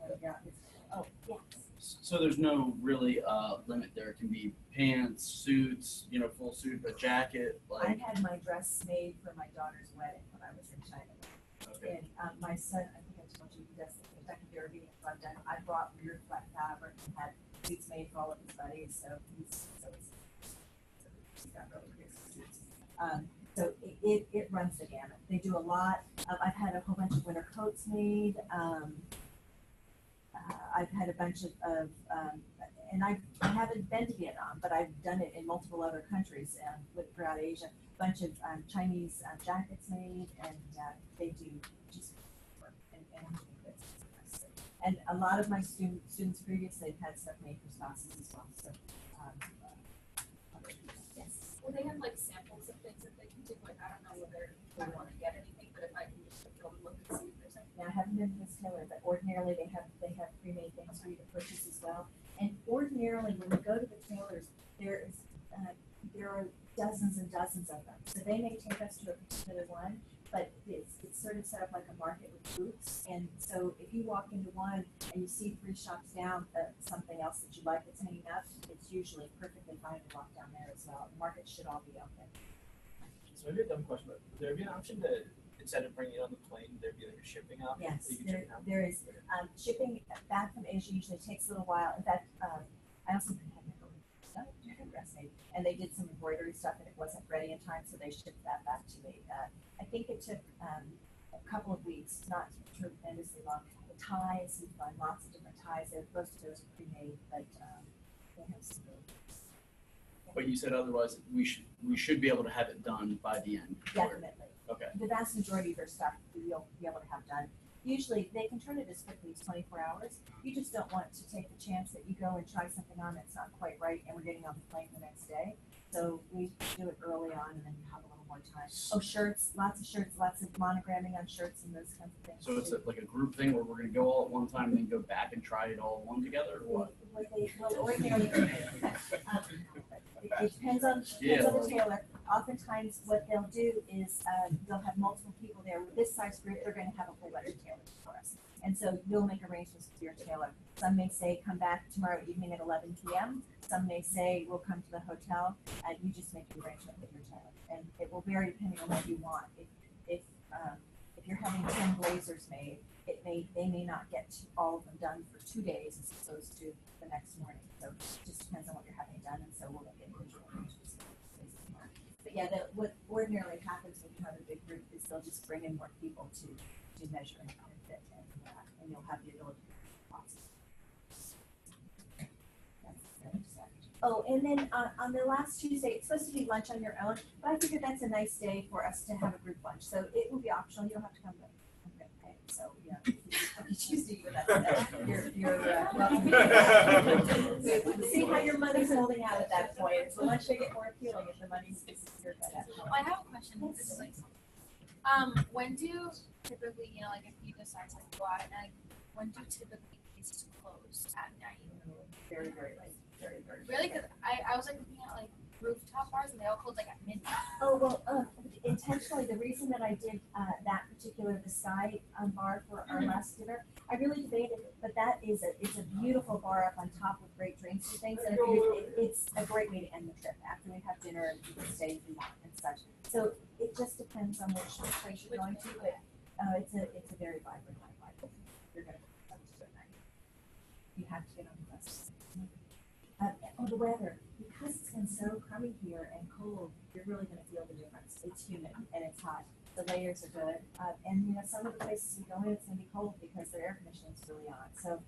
oh, yes. So there's no really limit there. It can be pants, suits, full suit, a jacket. I had my dress made for my daughter's wedding when I was in China. Okay. And my son, I think I told you, he does the Kentucky Derby, so I brought weird flat fabric and had suits made for all of his buddies, so he's got really big suits. So it runs the gamut. They do a lot. I've had a whole bunch of winter coats made. I've had a bunch of and I haven't been to Vietnam, but I've done it in multiple other countries throughout Asia. A bunch of Chinese jackets made, and they do just work and a lot of my students previously have had stuff made for spouses as well. So, yes. Well, they have like samples of things that they can do. Like, I don't know whether they want to get anything, but if I can just go and look and see if there's anything. Now, I haven't been to this tailor, but ordinarily they have pre-made things for you to purchase as well. And ordinarily, when you go to the tailors, there are dozens and dozens of them. So they may take us to a particular one, but it's sort of set up like a market with booths. And so if you walk into one and you see 3 shops down something else that you like that's hanging up, it's usually perfectly fine to walk down there as well. The market should all be open. So maybe a dumb question, but would there be an option to, instead of bringing it on the plane, there'd be like a shipping option? Yes, that you can ship it out? there is. Shipping back from Asia usually takes a little while. In fact, I also had my dress made, and they did some embroidery stuff, and it wasn't ready in time, so they shipped that back to me. I think it took a couple of weeks, not tremendously long. The ties, we find lots of different ties. Most of those are pre-made, but they have some. But you said otherwise we should be able to have it done by the end. Definitely. Okay. The vast majority of their stuff you'll be able to have done. Usually they can turn it as quickly as 24 hours. You just don't want to take the chance that you go and try something on that's not quite right and we're getting on the plane the next day. So we do it early on and then you have a little more time. Oh, shirts, lots of monogramming on shirts and those kinds of things. So it's like a group thing where we're going to go all at one time and then go back and try it all one together, or what? Ordinarily, it depends on the tailor. Oftentimes, what they'll do is they'll have multiple people there. With this size group, they're going to have a whole bunch of tailors for us. And so you'll make arrangements with your tailor. Some may say, come back tomorrow evening at 11 p.m. Some may say, we'll come to the hotel, and you just make an arrangement with your tailor. And it will vary depending on what you want. If you're having 10 blazers made, they may not get all of them done for 2 days as opposed to the next morning. So it just depends on what you're having done, and so we'll make it individual arrangements. But yeah, what ordinarily happens when you have a big group is they'll just bring in more people to measure and fit, and you'll have the ability to process. Oh, and then on the last Tuesday, it's supposed to be lunch on your own, but I figured that's a nice day for us to have a group lunch. So it will be optional. You don't have to come, but I'm going to pay. So, yeah, if you choose to eat with us, you're welcome. See how your money's holding out at that point. So lunch may get more appealing if the money's disappeared by that point. Well, I have a question. This is like, when do typically, you know, like if you decide to go out at night, when do typically places close at night? Very, very late. Very, very Really? Because I was like looking at like rooftop bars and they all close like at midnight. Oh, well, intentionally, the reason that I did that particular, the Sky bar for our last dinner, I really debated, but that is it's a beautiful bar up on top with great drinks and things, and it's a great way to end the trip after we have dinner and you can stay if you want and such. So it just depends on which place you're going to, but it's a very vibrant night. You're going to have to at night. You have to get on the bus. The weather, because it's been so crummy here and cold, you're really going to feel the difference. It's humid and it's hot. The layers are good, and you know some of the places we go in, it's going to be cold because their air conditioning is really on. So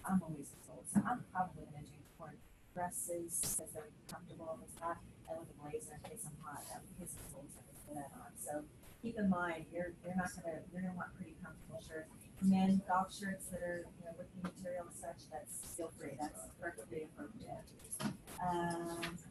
I'm always cold. So I'm probably going to do more dresses because they're comfortable. It's not, and with a blazer in case I'm hot. Because it's cold, so I can put that on. So keep in mind, you're going to want pretty comfortable shirts. Men, golf shirts that are, you know, with the material and such, that's feel free. That's perfectly appropriate.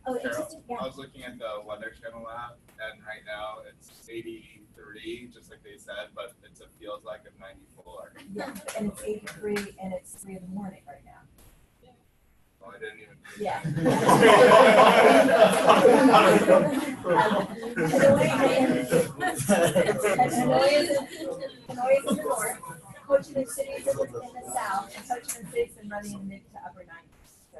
Cheryl, I was looking at the Weather Channel app, and right now it's 83, just like they said, but it feels like it's 94. Yeah, and it's 83, and it's 3 in the morning right now. Well, I didn't even. Yeah. Hanoi is in the north, Ho Chi Minh City is in the south, and Ho Chi Minh City is running in the mid to upper 90s. So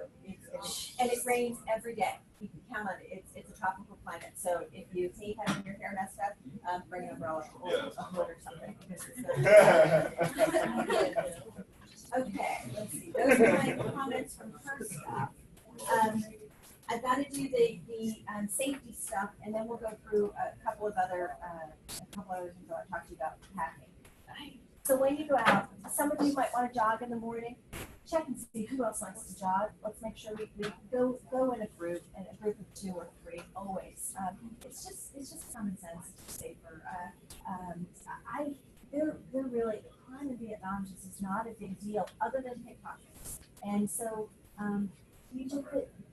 and it rains every day. You can count on it. It's a tropical climate. So if you hate having your hair messed up, bring an umbrella or a hood or something. Okay, let's see. Those are my comments from her stuff. I've got to do the safety stuff, and then we'll go through a couple of other things I want to talk to you about packing. So when you go out, some of you might want to jog in the morning. Check and see who else likes to jog. Let's make sure we go in a group of 2 or 3 always. It's just common sense. It's safer. They're really, crime in Vietnam just is not a big deal other than pickpockets. And so you just,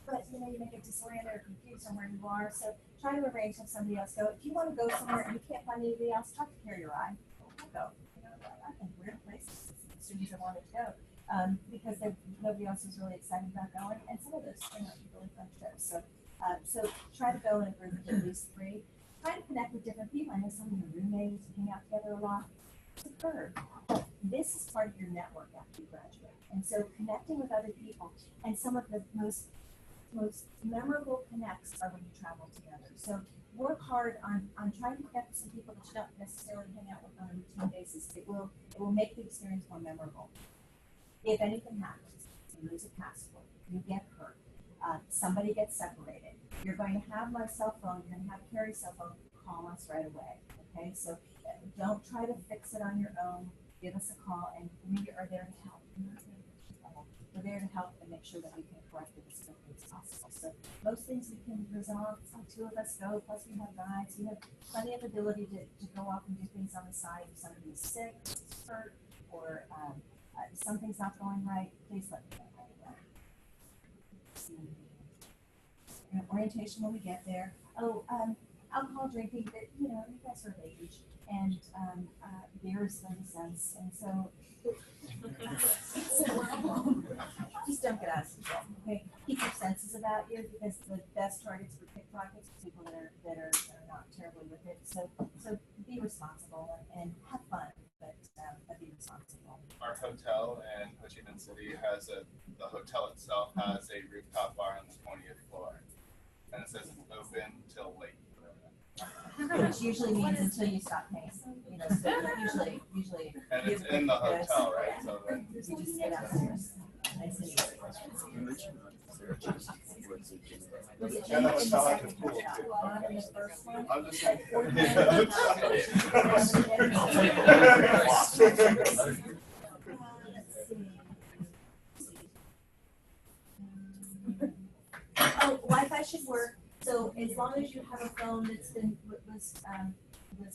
but you know, you may get disoriented or confused on where you are. So try to arrange to have somebody else go. If you want to go somewhere and you can't find anybody else, talk to Carry Your Eye. Go. You know, I think weird places as soon as I wanted to go. Because nobody else was really excited about going, and some of those turn out to be really fun trips. So try to go in a group of at least 3. Try to connect with different people. I know some of your roommates hang out together a lot. Superb. This is part of your network after you graduate, and so connecting with other people. And some of the most memorable connects are when you travel together. So work hard on trying to connect with some people that you don't necessarily hang out with on a routine basis. It will make the experience more memorable. If anything happens, you lose a passport, you get hurt, somebody gets separated, you're going to have my cell phone, you're going to have Carrie's cell phone, call us right away, okay? So don't try to fix it on your own, give us a call, and we are there to help. We're there to help and make sure that we can correct it as quickly as possible. So most things we can resolve, 2 of us go, plus we have guides, we have plenty of ability to go off and do things on the side if somebody is sick, hurt, or something's not going right, please let me know right away. Orientation when we get there. Alcohol drinking, but you know, you guys are of age, and beer is 30 cents, and so just don't get out of control. Okay, keep your senses about you, because the best targets for pickpockets are people that are not terribly with it. So be responsible and have fun, but be responsible. Our hotel in Ho Chi Minh City the hotel itself has a rooftop bar on the 20th floor, and it says it's open till late. Which usually means until you stop paying. You know, so usually. And it's in the hotel, right? So then You just get out there. Nice and easy. Was it And that in was the felt like second it's cool, shot, too. not in the first one. I'm just Like, saying. Let's see. Oh, Wi-Fi should work. So as long as you have a phone that's been was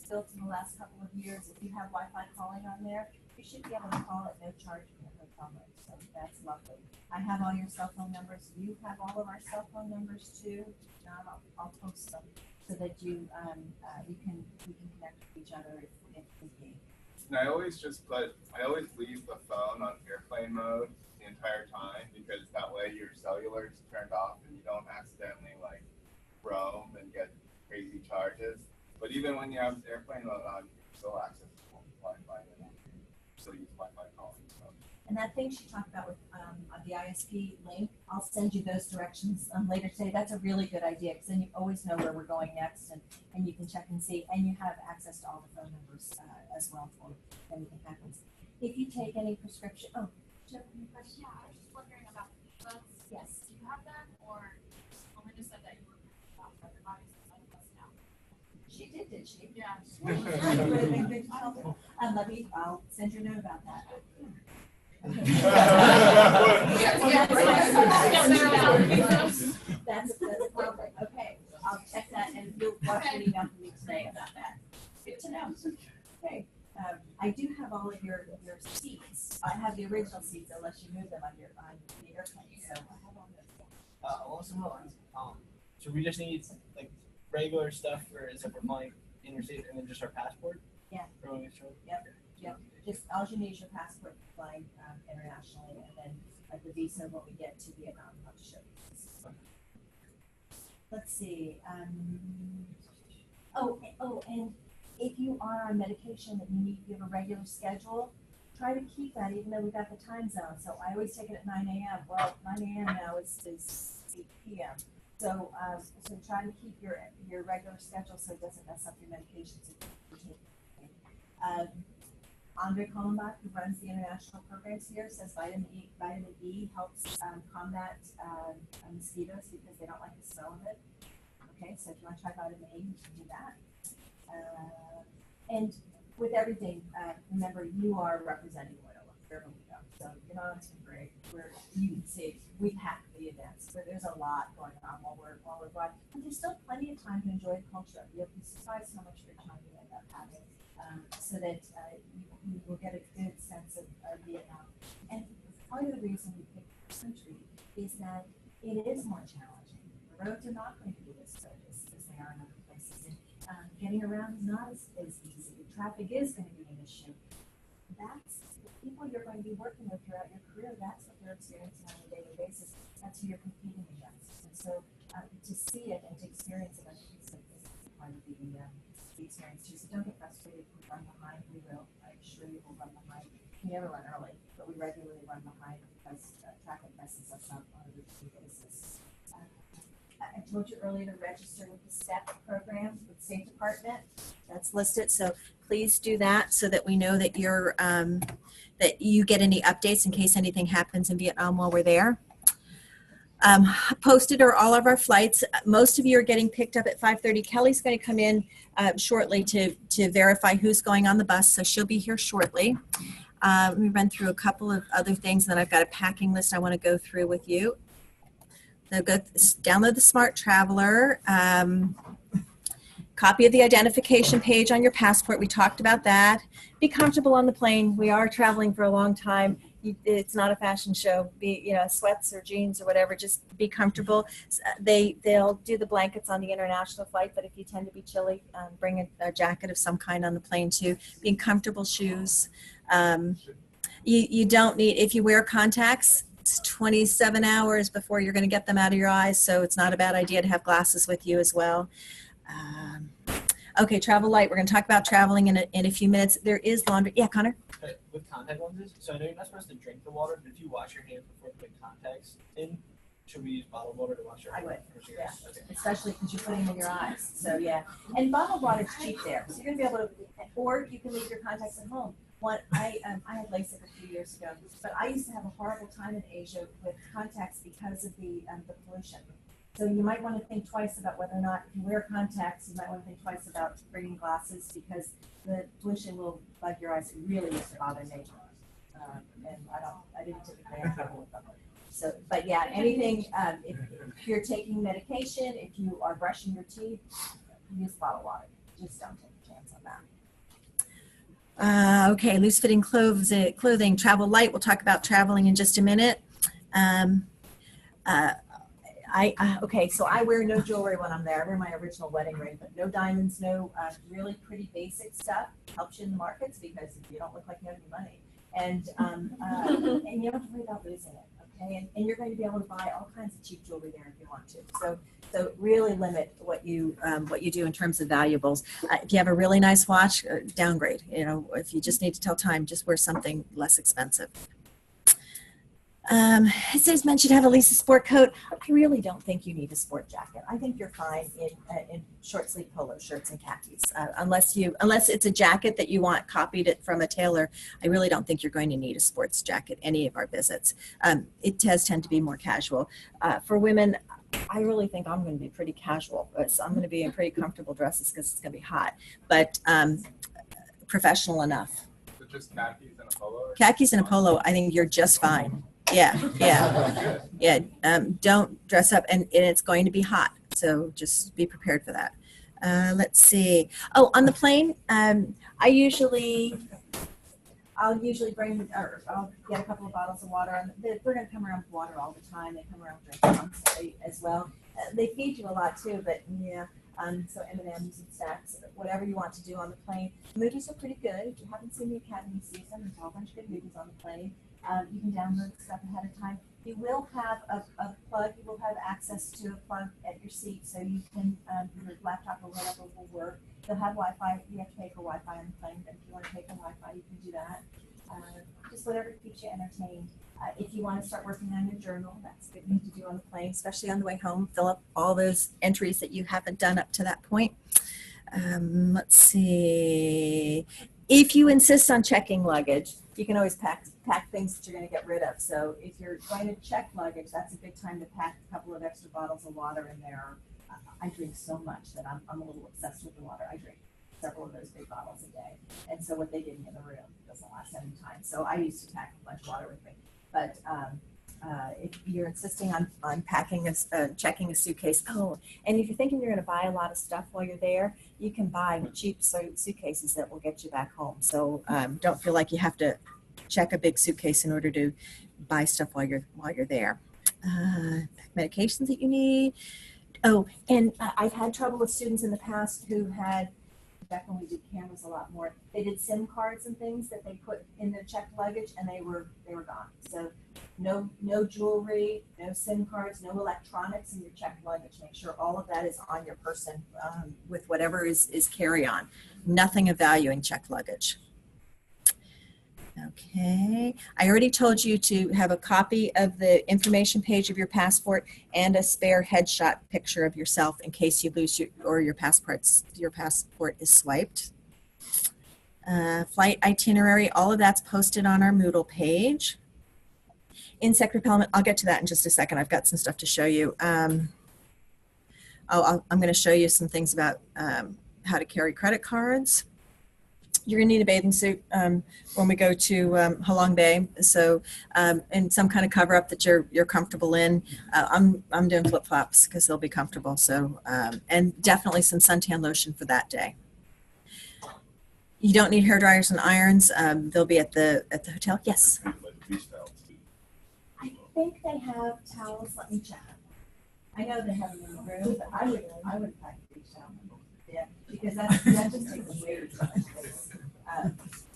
built in the last couple of years, if you have Wi-Fi calling on there, you should be able to call at no charge from your hotel room. So that's lovely. I have all your cell phone numbers. You have all of our cell phone numbers too. Now I'll post them so that you we can connect with each other if need be. And I always leave the phone on airplane mode the entire time, because that way your cellular is turned off and you don't accidentally like roam and get crazy charges. But even when you have airplane mode on, you can still access Wi-Fi and still use Wi-Fi calling. So. And that thing she talked about with the ISP link, I'll send you those directions later today. That's a really good idea, because then you always know where we're going next, and you can check and see, and you have access to all the phone numbers as well for if anything happens. If you take any prescription, oh, do you have any questions? Yeah, I was just wondering about books. Yes. Do you have them, or Melinda said that you were about everybody's bus now? She did she? Yeah. I'll send you a note about that. That's perfect. Okay, I'll check that, and you'll watch an email from me today about that. Good to know. Okay, I do have all of your seats. I have the original seats, unless you move them on the airplane. So I have all those. Along similar lines, so we just need like regular stuff for as if we're flying interstate, and then just our passport. Yeah. For when we show. Yep. Just all you need is your passport flying internationally, and then the visa when we get to Vietnam. I'll show you. Let's see. And if you are on medication that you have a regular schedule, try to keep that, even though we've got the time zone. So I always take it at 9 a.m. Well, 9 a.m. now is 8 p.m. So try to keep your regular schedule so it doesn't mess up your medications. Andre Kallenbach, who runs the international programs here, says vitamin E helps combat mosquitoes because they don't like the smell of it. Okay, so if you want to try vitamin E, you can do that. And with everything, remember, you are representing Loyola wherever we go. So you're not on spring break. You can see we've hacked the events. So there's a lot going on while we're gone. But there's still plenty of time to enjoy the culture. You'll be surprised how much free time you end up having, so that you will get a good sense of Vietnam. And part of the reason we picked this country is that it is more challenging. The roads are not going to be as good as they are in other places. And getting around is not as easy. The traffic is going to be an issue. That's the people you're going to be working with throughout your career. That's what they're experiencing on a daily basis. That's who you're competing against. And so to see it and to experience it, I think is part of the experience too. So don't get frustrated if we run behind. We will. I'm sure you will run behind. We never run early, but we regularly run behind because traffic messes us up on a routine basis. I told you earlier to register with the STEP program with the State Department. That's listed, so please do that so that we know that you're that you get any updates in case anything happens in Vietnam while we're there. Posted are all of our flights. Most of you are getting picked up at 5:30. Kelly's going to come in shortly to verify who's going on the bus, so she'll be here shortly. Let me run through a couple of other things, and then I've got a packing list I want to go through with you. So download the Smart Traveler. Copy of the identification page on your passport. We talked about that. Be comfortable on the plane. We are traveling for a long time. It's not a fashion show. Be sweats or jeans or whatever. Just be comfortable. They'll do the blankets on the international flight, but if you tend to be chilly, bring a jacket of some kind on the plane too. Being comfortable shoes. You don't need, if you wear contacts, it's 27 hours before you're going to get them out of your eyes, so it's not a bad idea to have glasses with you as well. Okay, travel light. We're going to talk about traveling in a few minutes. There is laundry. Yeah, Connor? With contact lenses, so I know you're not supposed to drink the water, but if you wash your hands before putting contacts in, should we use bottled water to wash your hands? I would, yeah. Okay. Especially because you're putting them in your eyes. So yeah, and bottled water is cheap there, so you're going to be able to, or you can leave your contacts at home. I had LASIK a few years ago, but I used to have a horrible time in Asia with contacts because of the pollution. So you might want to think twice about whether or not you wear contacts. You might want to think twice about bringing glasses because the pollution will bug your eyes. It really used to bother me. And I didn't typically have trouble with them. So, but yeah, anything, if you're taking medication, if you are brushing your teeth, use bottled water. Just don't take a chance on that. Okay, loose fitting clothing, travel light. We'll talk about traveling in just a minute. Okay, so I wear no jewelry when I'm there. I wear my original wedding ring, but no diamonds, no really pretty basic stuff. Helps you in the markets because you don't look like you have any money. And and you don't have to worry about losing it, okay? And you're going to be able to buy all kinds of cheap jewelry there if you want to. So really limit what you do in terms of valuables. If you have a really nice watch, downgrade. You know, if you just need to tell time, just wear something less expensive. It says men should have at least a sport coat. I really don't think you need a sport jacket. I think you're fine in short sleeve polo shirts and khakis, unless it's a jacket that you want copied it from a tailor. I really don't think you're going to need a sports jacket any of our visits. It does tend to be more casual. For women, I really think I'm going to be pretty casual. So I'm going to be in pretty comfortable dresses because it's going to be hot, but professional enough. So just khakis and a polo? Khakis and a polo, I think you're just fine. Yeah. Don't dress up, and it's going to be hot, so just be prepared for that. Let's see. Oh, on the plane, I'll usually bring, or I'll get a couple of bottles of water. And we're going to come around with water all the time. They come around drinking as well. They feed you a lot too, but yeah. So M&Ms and snacks, whatever you want to do on the plane. Movies are pretty good. If you haven't seen the Academy season, there's a whole bunch of good movies on the plane. You can download stuff ahead of time. You will have a plug. You will have access to a plug at your seat, so you can your laptop or whatever will work. They'll have Wi-Fi. You have to pay for Wi-Fi on the plane, but if you want to pay for Wi-Fi, you can do that. Just whatever keeps you entertained. If you want to start working on your journal, that's a good thing to do on the plane, especially on the way home. Fill up all those entries that you haven't done up to that point. Let's see. If you insist on checking luggage, you can always pack things that you're going to get rid of. So if you're going to check luggage, that's a good time to pack a couple of extra bottles of water in there. I drink so much that I'm a little obsessed with the water. I drink several of those big bottles a day. And so what they give me in the room doesn't last any time. So I used to pack a bunch of water with me. But if you're insisting on packing checking a suitcase, and if you're thinking you're going to buy a lot of stuff while you're there, you can buy cheap suitcases that will get you back home. So don't feel like you have to check a big suitcase in order to buy stuff while you're there. Medications that you need. Oh, and I've had trouble with students in the past who had, back when we did cameras a lot more, they did SIM cards and things that they put in their checked luggage, and they were gone. So no jewelry, no SIM cards, no electronics in your checked luggage. Make sure all of that is on your person with whatever is carry-on. Nothing of value in checked luggage. Okay, I already told you to have a copy of the information page of your passport and a spare headshot picture of yourself in case you lose your passport is swiped. Flight itinerary, all of that's posted on our Moodle page. Insect repellent, I'll get to that in just a second. I've got some stuff to show you. I'm going to show you some things about how to carry credit cards. You're going to need a bathing suit when we go to Halong Bay, so and some kind of cover up that you're comfortable in. I'm doing flip flops because they'll be comfortable. So and definitely some suntan lotion for that day. You don't need hair dryers and irons. They'll be at the hotel. Yes. I think they have towels. Let me check. I know they have them in the room, but I would pack a beach towel. Yeah, because that just takes way too much.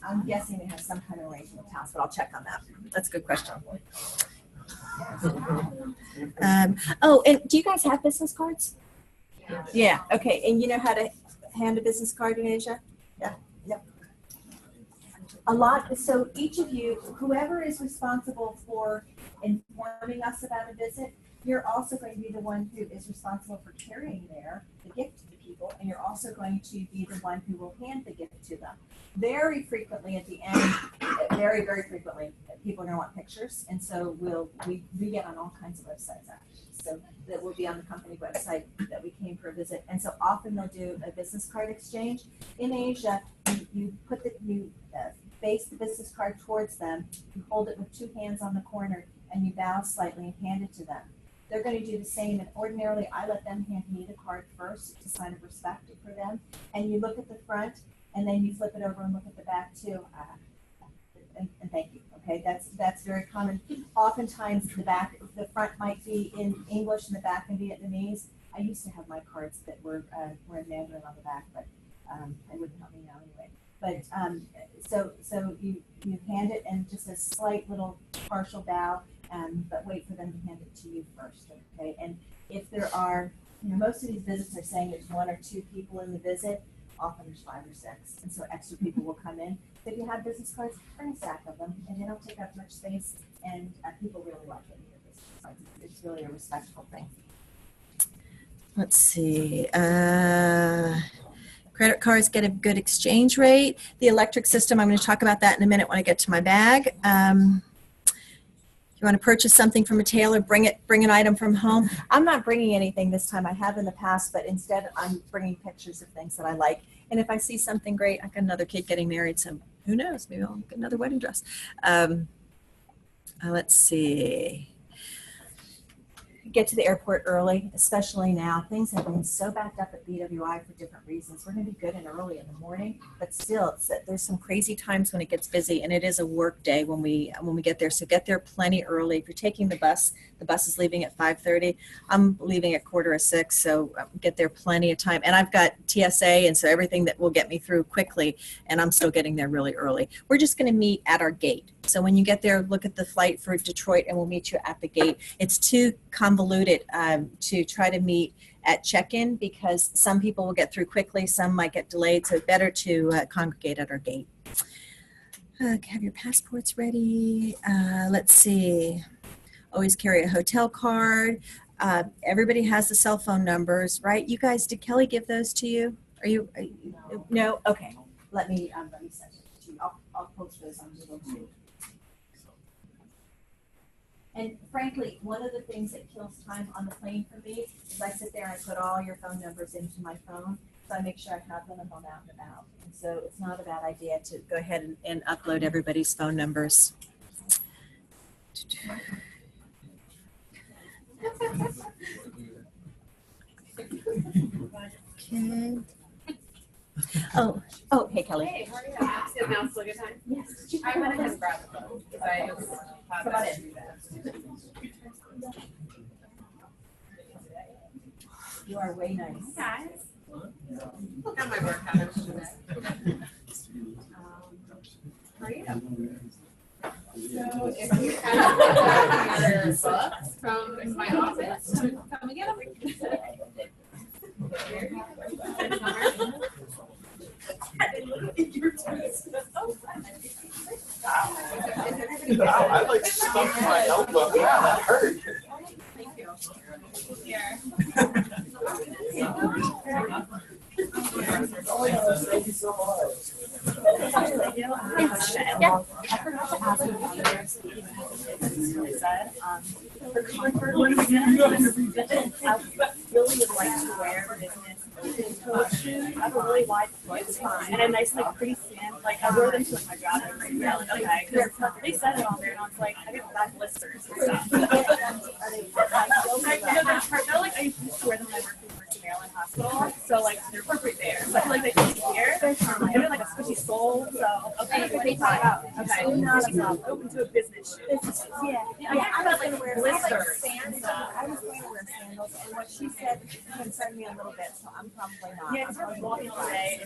I'm guessing they have some kind of arrangement with towels, but I'll check on that. That's a good question. And do you guys have business cards? Yeah. Okay. And you know how to hand a business card in Asia? Yeah. Yep. A lot. So each of you, whoever is responsible for informing us about a visit, you're also going to be the one who is responsible for carrying there the gift to the people people, and you're also going to be the one who will hand the gift to them. Very frequently at the end, very, very frequently, people are going to want pictures, and so we get on all kinds of websites actually. So that will be on the company website that we came for a visit, and so often they'll do a business card exchange. In Asia, you face the business card towards them, you hold it with two hands on the corner, and you bow slightly and hand it to them. They're going to do the same, and ordinarily I let them hand me the card first to sign of respect for them, and you look at the front, and then you flip it over and look at the back too, and thank you. Okay, that's very common. Oftentimes the front might be in English and the back in Vietnamese. I used to have my cards that were in Mandarin on the back, but it wouldn't help me now anyway. But so you hand it and just a slight little partial bow, but wait for them to hand it to you first. Okay, and if there are, most of these visits are saying there's 1 or 2 people in the visit. Often there's 5 or 6, and so extra people will come in. So if you have business cards, bring a stack of them, and they don't take up much space, and people really like it. It's really a respectful thing. Let's see. Credit cards get a good exchange rate. The electric system, I'm going to talk about that in a minute when I get to my bag. You want to purchase something from a tailor, bring an item from home. I'm not bringing anything this time. I have in the past, but instead I'm bringing pictures of things that I like. And if I see something great, I got another kid getting married, so who knows? Maybe I'll get another wedding dress. Let's see. Get to the airport early, especially now. Things have been so backed up at BWI for different reasons. We're going to be good and early in the morning, but still, there's some crazy times when it gets busy, and it is a work day when we get there. So get there plenty early. If you're taking the bus is leaving at 5:30. I'm leaving at 5:45, so get there plenty of time. And I've got TSA, and so everything that will get me through quickly, and I'm still getting there really early. We're just going to meet at our gate. So when you get there, look at the flight for Detroit, and we'll meet you at the gate. It's too convoluted to try to meet at check-in because some people will get through quickly, some might get delayed, so better to congregate at our gate. Have your passports ready. Let's see. Always carry a hotel card. Everybody has the cell phone numbers, right? You guys, did Kelly give those to you? Are you no? Okay. Let me send it to you. I'll post those on Google too. And frankly, one of the things that kills time on the plane for me is I sit there and I put all your phone numbers into my phone, so I make sure I have them if I'm out and about. And so it's not a bad idea to go ahead and upload everybody's phone numbers. Okay. Oh, hey, Kelly. Hey, how are you? Is now still a good time? Yes. I went ahead and grabbed the phone because I just Come on in. You are way nice. Guys, got my work out today. How are you? So if you have your books from my office, come and get them. Wow, I like stuck my elbow. Yeah, that hurt. Thank you. Here. Thank you so much. Yeah, I forgot to ask you about yours. It's really sad. For comfort, I really would like to wear business coat shoes. I have a really wide foot and a nice, pretty sand. I wore them to my job. Okay, because they said it on there, and I was like, I get bad blisters and stuff. They're I used to wear them when I worked in Mercy, Maryland Hospital, so they're perfect there. So I feel like they fit here. They're a squishy sole, so okay. What are you talking about? Okay, not a problem. Open to a business shoe. Yeah. I was going to wear blisters. I was going to wear sandals, and what she said concerned me a little bit, so I'm probably not. Yeah, because we're walking all day.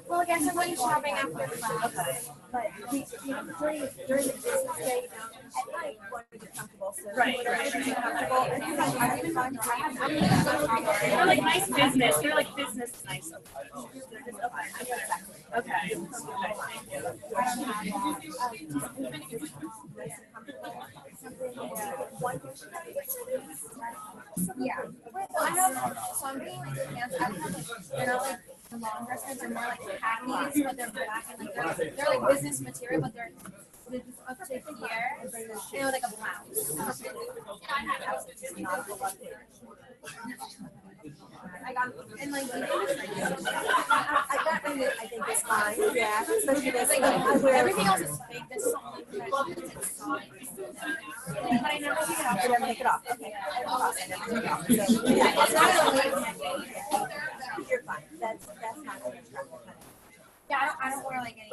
Well, I guess I'm going shopping after class. Okay. But during the business day, at night, you want to be comfortable. So Right. They're nice business. They're business nice. Okay. one question. Yeah. So I'm getting like pants. I have like, they're not like the long dress pants, they're more like khakis, but they're black and like they're like business material, but they're just up to here and with like a blouse. I got and like I think it's fine. Yeah, especially this. everything else is fake. This is only it's solid. But I never take it off. I never take it off. Okay. You're fine. That's not going to attract the honey. Yeah, I don't wear like any.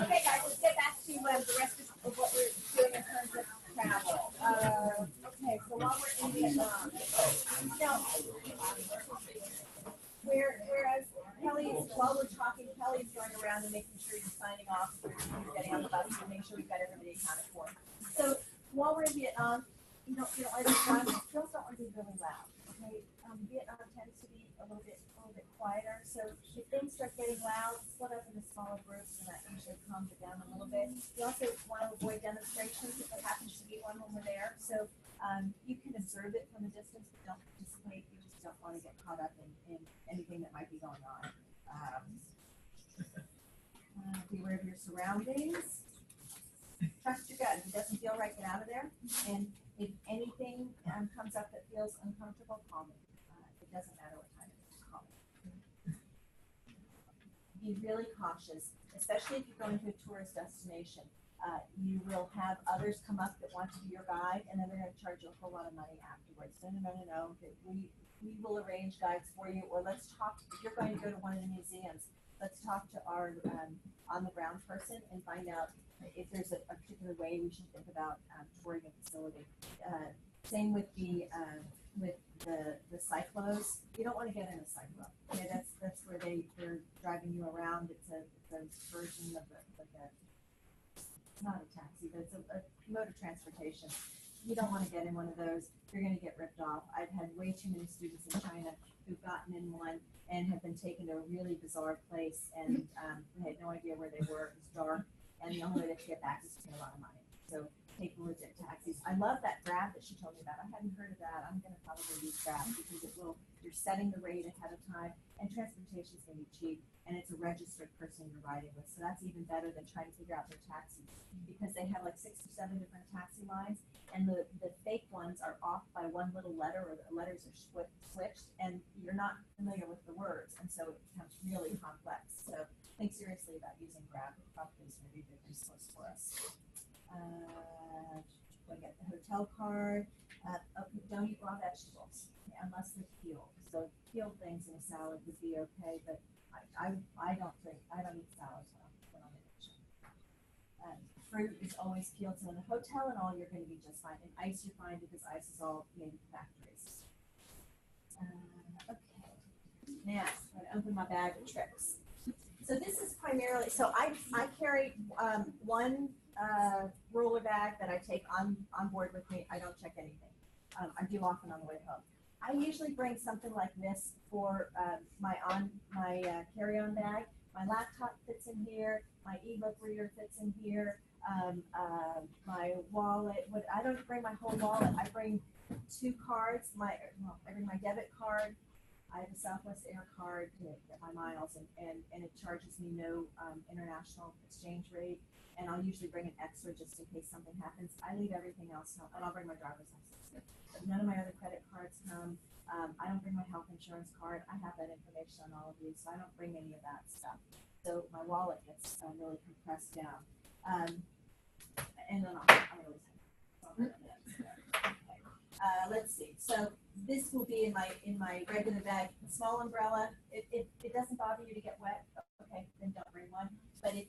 Okay, guys, let's get back to the rest of what we're doing in terms of travel. Okay, so while we're in Vietnam, now, whereas Kelly's, while we're talking, Kelly's going around and making sure you're signing off, you're getting on the bus, and make sure we've got everybody accounted for. So while we're in Vietnam, you know, like girls don't want to be really loud. Okay, Vietnam tends to be a little bit quieter. So if things start getting loud, split up into smaller groups, and that usually calms it down a little bit. You also want to avoid demonstrations if there happens to be one when we're there. So you can observe it from a distance, but don't participate. You just don't want to get caught up in anything that might be going on. Be aware of your surroundings. Trust your gut. If it doesn't feel right, get out of there. And if anything comes up that feels uncomfortable, call me. It doesn't matter what time it is, call me. Be really cautious, especially if you're going to a tourist destination. You will have others come up that want to be your guide, and then they're going to charge you a whole lot of money afterwards. No. We will arrange guides for you, or let's talk. If you're going to go to one of the museums, let's talk to our on-the-ground person and find out if there's a particular way we should think about touring a facility. Same with the cyclos. You don't want to get in a cyclo. Okay, that's where they're driving you around. It's a version of it's not a taxi, but it's a mode of transportation. You don't want to get in one of those. You're going to get ripped off. I've had way too many students in China who've gotten in one and have been taken to a really bizarre place, and they had no idea where they were. It was dark, and the only way they could get back is to pay a lot of money. So take legit taxis. I love that Grab that she told me about. I hadn't heard of that. I'm going to probably use Grab because you're setting the rate ahead of time, and transportation is going to be cheap, and it's a registered person you're riding with. So that's even better than trying to figure out their taxis, because they have like 6 or 7 different taxi lines, and the fake ones are off by one little letter, or the letters are switched, and you're not familiar with the words, and so it becomes really complex. So think seriously about using Grab. It probably is going to be a good resource for us. We'll get the hotel card. Don't eat raw vegetables unless they're peeled. So peeled things in a salad would be okay, but I don't eat salads when I'm in Asia. Fruit is always peeled. So in the hotel and all, you're going to be just fine. And ice, you're fine because ice is all made in factories. Okay. Now I'm going to open my bag of tricks. So this is primarily, so I carry one roller bag that I take on board with me. I don't check anything. I do often on the way home. I usually bring something like this for my carry-on bag. My laptop fits in here. My ebook reader fits in here. My wallet. I don't bring my whole wallet. I bring 2 cards. I bring my debit card. I have a Southwest Air card to get my miles, and it charges me no international exchange rate. And I'll usually bring an extra just in case something happens. I leave everything else home, and I'll bring my driver's license. But none of my other credit cards come. I don't bring my health insurance card. I have that information on all of you, so I don't bring any of that stuff. So my wallet gets really compressed down. And then I'll release it. Okay. Let's see. So this will be in my regular bag. Small umbrella. It doesn't bother you to get wet. Okay, then don't bring one. But if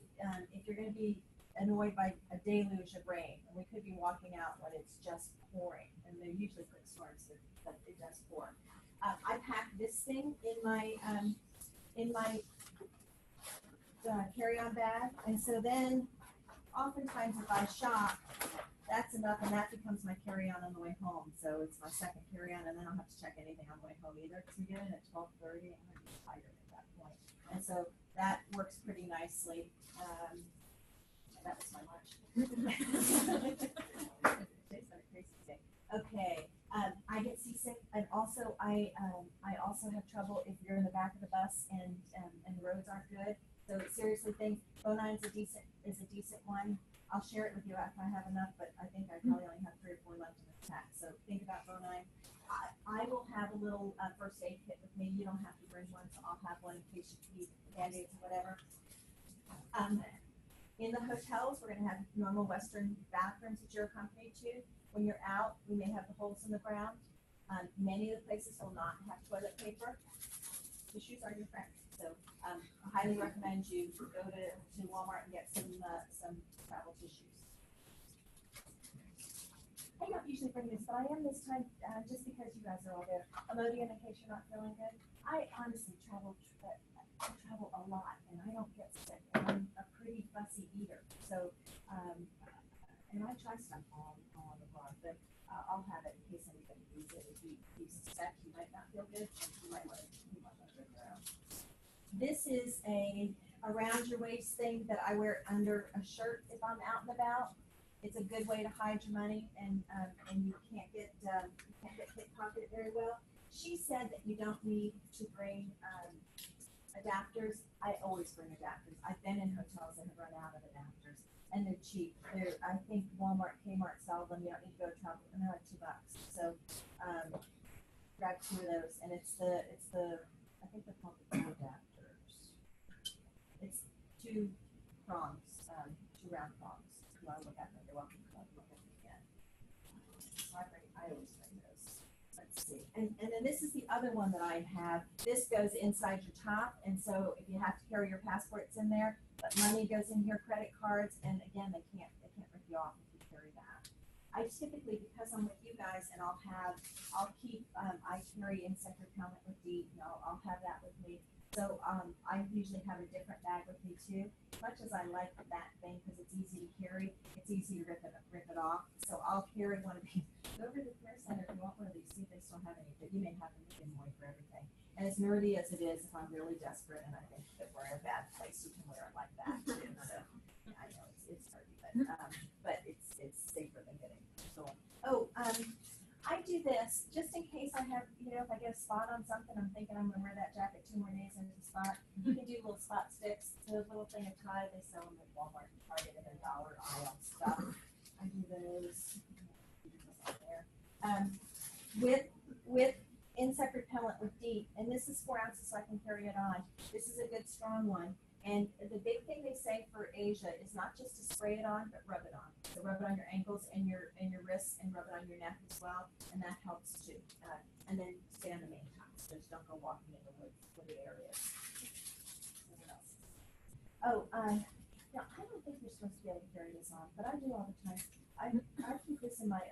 you're going to be annoyed by a deluge of rain, and we could be walking out when it's just pouring, and they're usually quick storms, but it does pour. I packed this thing in my carry-on bag, and so then oftentimes if I shop, that's enough, and that becomes my carry-on the way home. So it's my second carry-on, and then I don't have to check anything on the way home either, because we get in at 12:30, and I'm just tired at that point. And so that works pretty nicely. That was my lunch. Okay, I get seasick, and also I also have trouble if you're in the back of the bus and the roads aren't good. So seriously, think Bonine is a decent one. I'll share it with you after I have enough, but I think I probably only have 3 or 4 left in the pack. So think about Bonine. I will have a little first aid kit with me. You don't have to bring one, so I'll have one in case you need Band-Aids or whatever. In the hotels, we're going to have normal Western bathrooms that you're accompanied to. When you're out, we may have the holes in the ground. Many of the places will not have toilet paper. Tissues are your friend. So I highly recommend you go to Walmart and get some travel tissues. I don't usually bring this, but I am this time just because you guys are all there. Imodium in case you're not feeling good. I honestly travel a lot, and I don't get sick. And I'm a pretty fussy eater, so and I try stuff all on the blog, but I'll have it in case anybody needs it. If you suspect you might not feel good, you might want to bring your own. This is a around your waist thing that I wear under a shirt if I'm out and about. It's a good way to hide your money, and you can't get pickpocketed very well. She said that you don't need to bring adapters. I always bring adapters. I've been in hotels that have run out of adapters, and they're cheap. I think Walmart, Kmart sell them. You don't need to go travel, and they're like $2. So grab 2 of those, and it's the I think they're called the adapters. It's 2 prongs, 2 round prongs. If you want to look at them, you're welcome to look at them again. So I always bring those. Let's see. And then this is the other one that I have. This goes inside your top, and so if you have to carry your passports in there, but money goes in here, credit cards, and again, they can't rip you off if you carry that. I typically, because I'm with you guys, and I carry insect repellent with DEET, and I'll have that with me. So I usually have a different bag with me too. Much as I like that thing because it's easy to carry, it's easy to rip it off. So I'll carry one of these. Go over to the Care Center if you want one of these. See if they still have any. But you may have them in one for everything. And as nerdy as it is, if I'm really desperate and I think that we're in a bad place, you can wear it like that too. So yeah, I know it's nerdy, but it's safer than getting stolen. Oh, I do this just in case I have, if I get a spot on something, I'm thinking I'm going to wear that jacket 2 more days into the spot. You can do little spot sticks. Those little thing of Tide, they sell them at Walmart and Target in their dollar aisle stuff. I do those. With insect repellent with DEET, and this is 4 ounces, so I can carry it on. This is a good strong one. And the big thing they say for Asia is not just to spray it on, but rub it on. So rub it on your ankles and your wrists, and rub it on your neck as well, and that helps too. And then stay on the main house. Just don't go walking in the wooded areas. What else? Oh, now I don't think you're supposed to be able to carry this on, but I do all the time. I keep this in my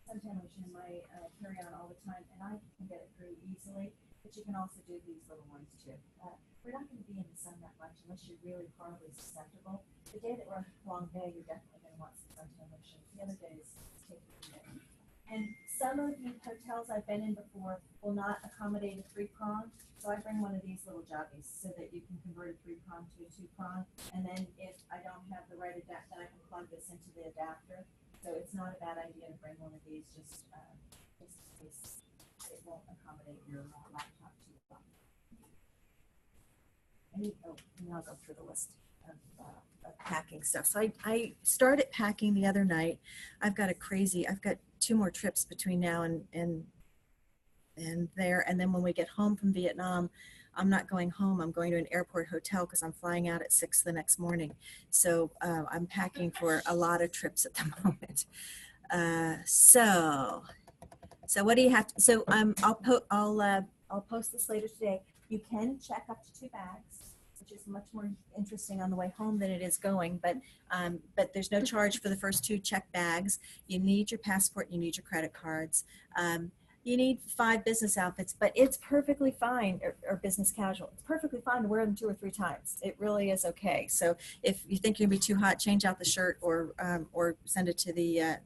suntan lotion in my carry-on all the time, and I can get it through easily. But you can also do these little ones too. We're not going to be in the sun that much unless you're really horribly susceptible. The day that we're on a long day, you're definitely going to want some suntan lotion. The other days, take it from there. And some of the hotels I've been in before will not accommodate a 3-prong, so I bring one of these little jobbies so that you can convert a 3-prong to a 2-prong. And then if I don't have the right adapter, then I can plug this into the adapter. So it's not a bad idea to bring one of these just in case it won't accommodate your laptop too well. And I'll go through the list of packing stuff. So I started packing the other night. I've got 2 more trips between now and there. And then when we get home from Vietnam, I'm not going home. I'm going to an airport hotel because I'm flying out at 6 the next morning. So I'm packing for a lot of trips at the moment. So So what do you have to, so I'll post this later today. You can check up to 2 bags, which is much more interesting on the way home than it is going, but there's no charge for the first 2 check bags. You need your passport, you need your credit cards. You need 5 business outfits, but it's perfectly fine, or business casual. It's perfectly fine to wear them 2 or 3 times. It really is okay. So if you think you're gonna be too hot, change out the shirt or send it to the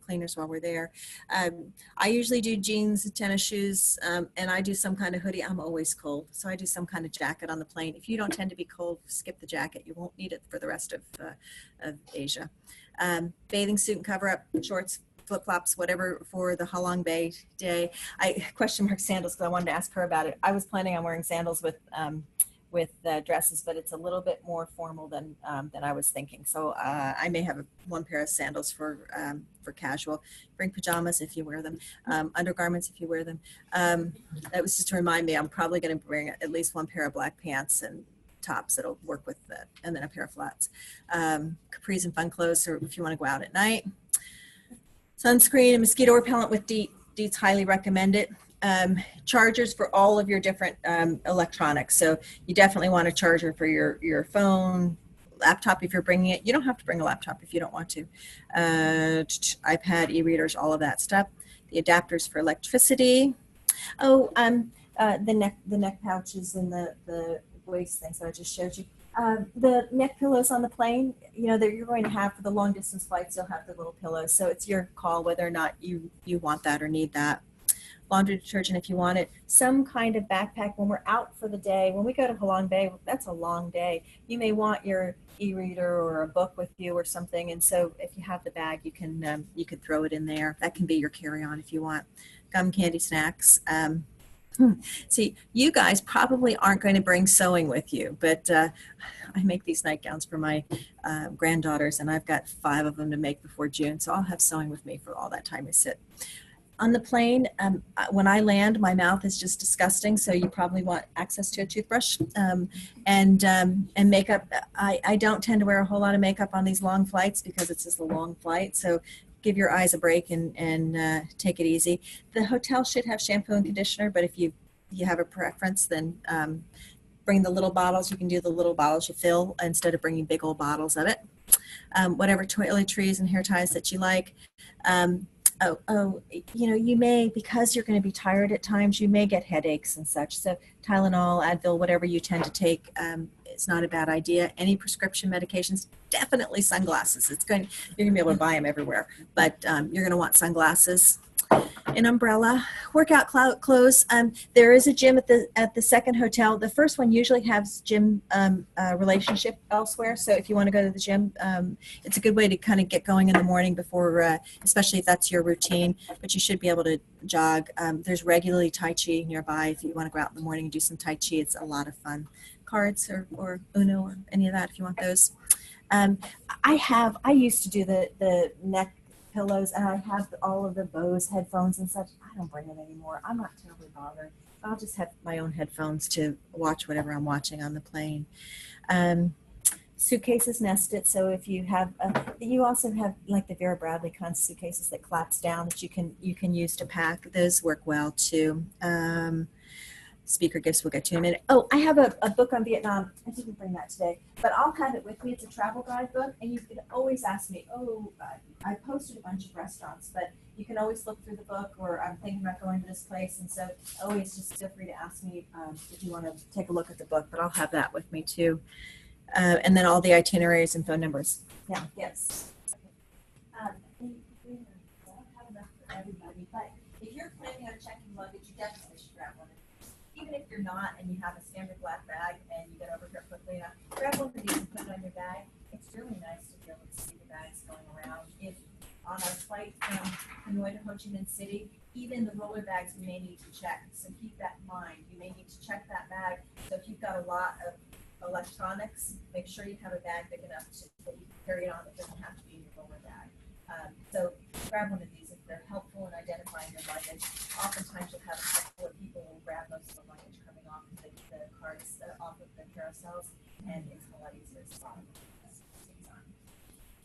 cleaners while we're there. I usually do jeans, tennis shoes, and I do some kind of hoodie. I'm always cold, so I do some kind of jacket on the plane. If you don't tend to be cold, skip the jacket. You won't need it for the rest of Asia. Bathing suit and cover up, shorts, flip-flops, whatever for the Halong Bay day. I question mark sandals because I wanted to ask her about it. I was planning on wearing sandals with dresses, but it's a little bit more formal than I was thinking. So I may have 1 pair of sandals for casual. Bring pajamas if you wear them, undergarments if you wear them. That was just to remind me, I'm probably going to bring at least 1 pair of black pants and tops that'll work with that, and then a pair of flats. Capris and fun clothes, or if you want to go out at night. Sunscreen and mosquito repellent with DEET. DEET's highly recommend it. Chargers for all of your different electronics. So you definitely want a charger for your phone, laptop if you're bringing it. You don't have to bring a laptop if you don't want to. iPad, e-readers, all of that stuff. The adapters for electricity. Oh, the neck pouches and the waist things that I just showed you. The neck pillows on the plane, you know, that you're going to have for the long distance flights, you'll have the little pillows. So it's your call whether or not you want that or need that. Laundry detergent if you want it. Some kind of backpack when we're out for the day. When we go to Halong Bay, that's a long day. You may want your e-reader or a book with you or something. And so if you have the bag, you could throw it in there. That can be your carry-on if you want. Gum, candy, snacks. See, you guys probably aren't going to bring sewing with you, but I make these nightgowns for my granddaughters, and I've got 5 of them to make before June, so I'll have sewing with me for all that time I sit. On the plane, when I land, my mouth is just disgusting, so you probably want access to a toothbrush and makeup. I don't tend to wear a whole lot of makeup on these long flights because it's just a long flight, so give your eyes a break and take it easy. The hotel should have shampoo and conditioner, but if you have a preference, then bring the little bottles. You can do the little bottles you fill instead of bringing big old bottles of it. Whatever toiletries and hair ties that you like. You know, you may, because you're going to be tired at times, you may get headaches and such. So Tylenol, Advil, whatever you tend to take, it's not a bad idea. Any prescription medications, definitely sunglasses. You're going to be able to buy them everywhere, but you're going to want sunglasses. An umbrella, workout clothes. There is a gym at the second hotel. The first one usually has gym relationship elsewhere. So if you want to go to the gym, it's a good way to kind of get going in the morning before, especially if that's your routine. But you should be able to jog. There's regularly Tai Chi nearby if you want to go out in the morning and do some Tai Chi. It's a lot of fun. Cards or Uno or any of that if you want those. I used to do the neck pillows, and I have all of the Bose headphones and such. I don't bring them anymore. I'm not terribly bothered. I'll just have my own headphones to watch whatever I'm watching on the plane. Suitcases nested, so if you have, you also have like the Vera Bradley kind of suitcases that collapse down that you can use to pack. Those work well too. Speaker gifts we'll get to in a minute. Oh, I have a book on Vietnam. I didn't bring that today, but I'll have it with me. It's a travel guide book, and you can always ask me, I posted a bunch of restaurants, but you can always look through the book, or I'm thinking about going to this place, and so always just feel free to ask me if you want to take a look at the book, but I'll have that with me too. And then all the itineraries and phone numbers. Yeah, yes. I don't have enough for everybody, but if you're planning on checking luggage, you definitely should grab one. Even if you're not and you have a standard black bag and you get over here quickly enough, grab one of these and put it on your bag. It's really nice to be able to see the bags going around. If on our flight from Hanoi to Ho Chi Minh City, even the roller bags we may need to check. So keep that in mind. You may need to check that bag. So if you've got a lot of electronics, make sure you have a bag big enough that you can carry it on. It doesn't have to be in your roller bag. So grab one of these if they're helpful in identifying your luggage. Oftentimes you'll have a couple of people who will grab most of the luggage coming off of the carts off of the carousels, and it's a lot easier to spot.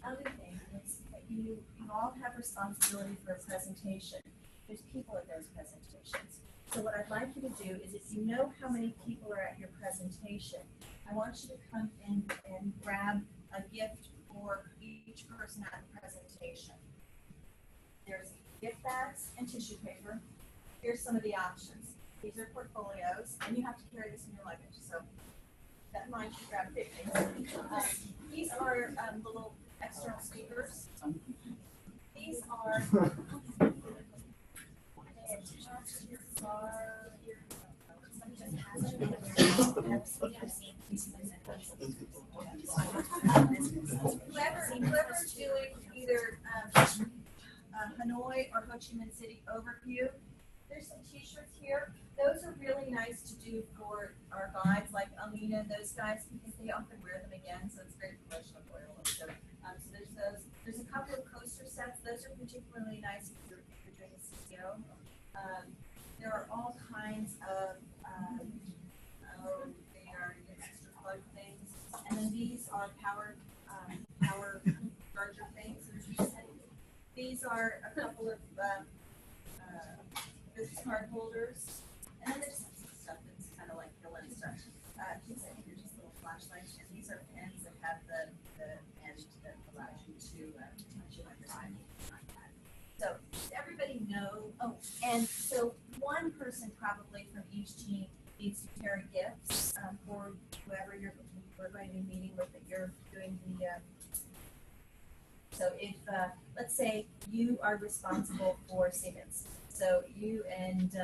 Other thing is that you all have responsibility for a presentation. there's people at those presentations. So what I'd like you to do is, if you know how many people are at your presentation, I want you to come in and grab a gift for each person at the presentation. There's gift bags and tissue paper. Here's some of the options. These are portfolios, and you have to carry this in your luggage. So that in mind, you grab big things. These are little external speakers. These are whoever's doing either Hanoi or Ho Chi Minh City overview. There's some t-shirts here. Those are really nice to do for our guides like Alina, those guys, because they often wear them again, so it's very promotional for them. So there's those. There's a couple of coaster sets. Those are particularly nice if you're doing a CEO. There are all kinds of they are extra plug things, and then these are power charger things. These are a couple of business card holders, and then there's some stuff that's kind of like fill-in stuff. These are just little flashlights, and these are pens that have the end that allows you to touch it on your iPad. So does everybody know? Oh, and so one person probably from each team needs to carry gifts for whoever we're going to be meeting with that you're doing the. So if let's say you are responsible for Siemens, so you and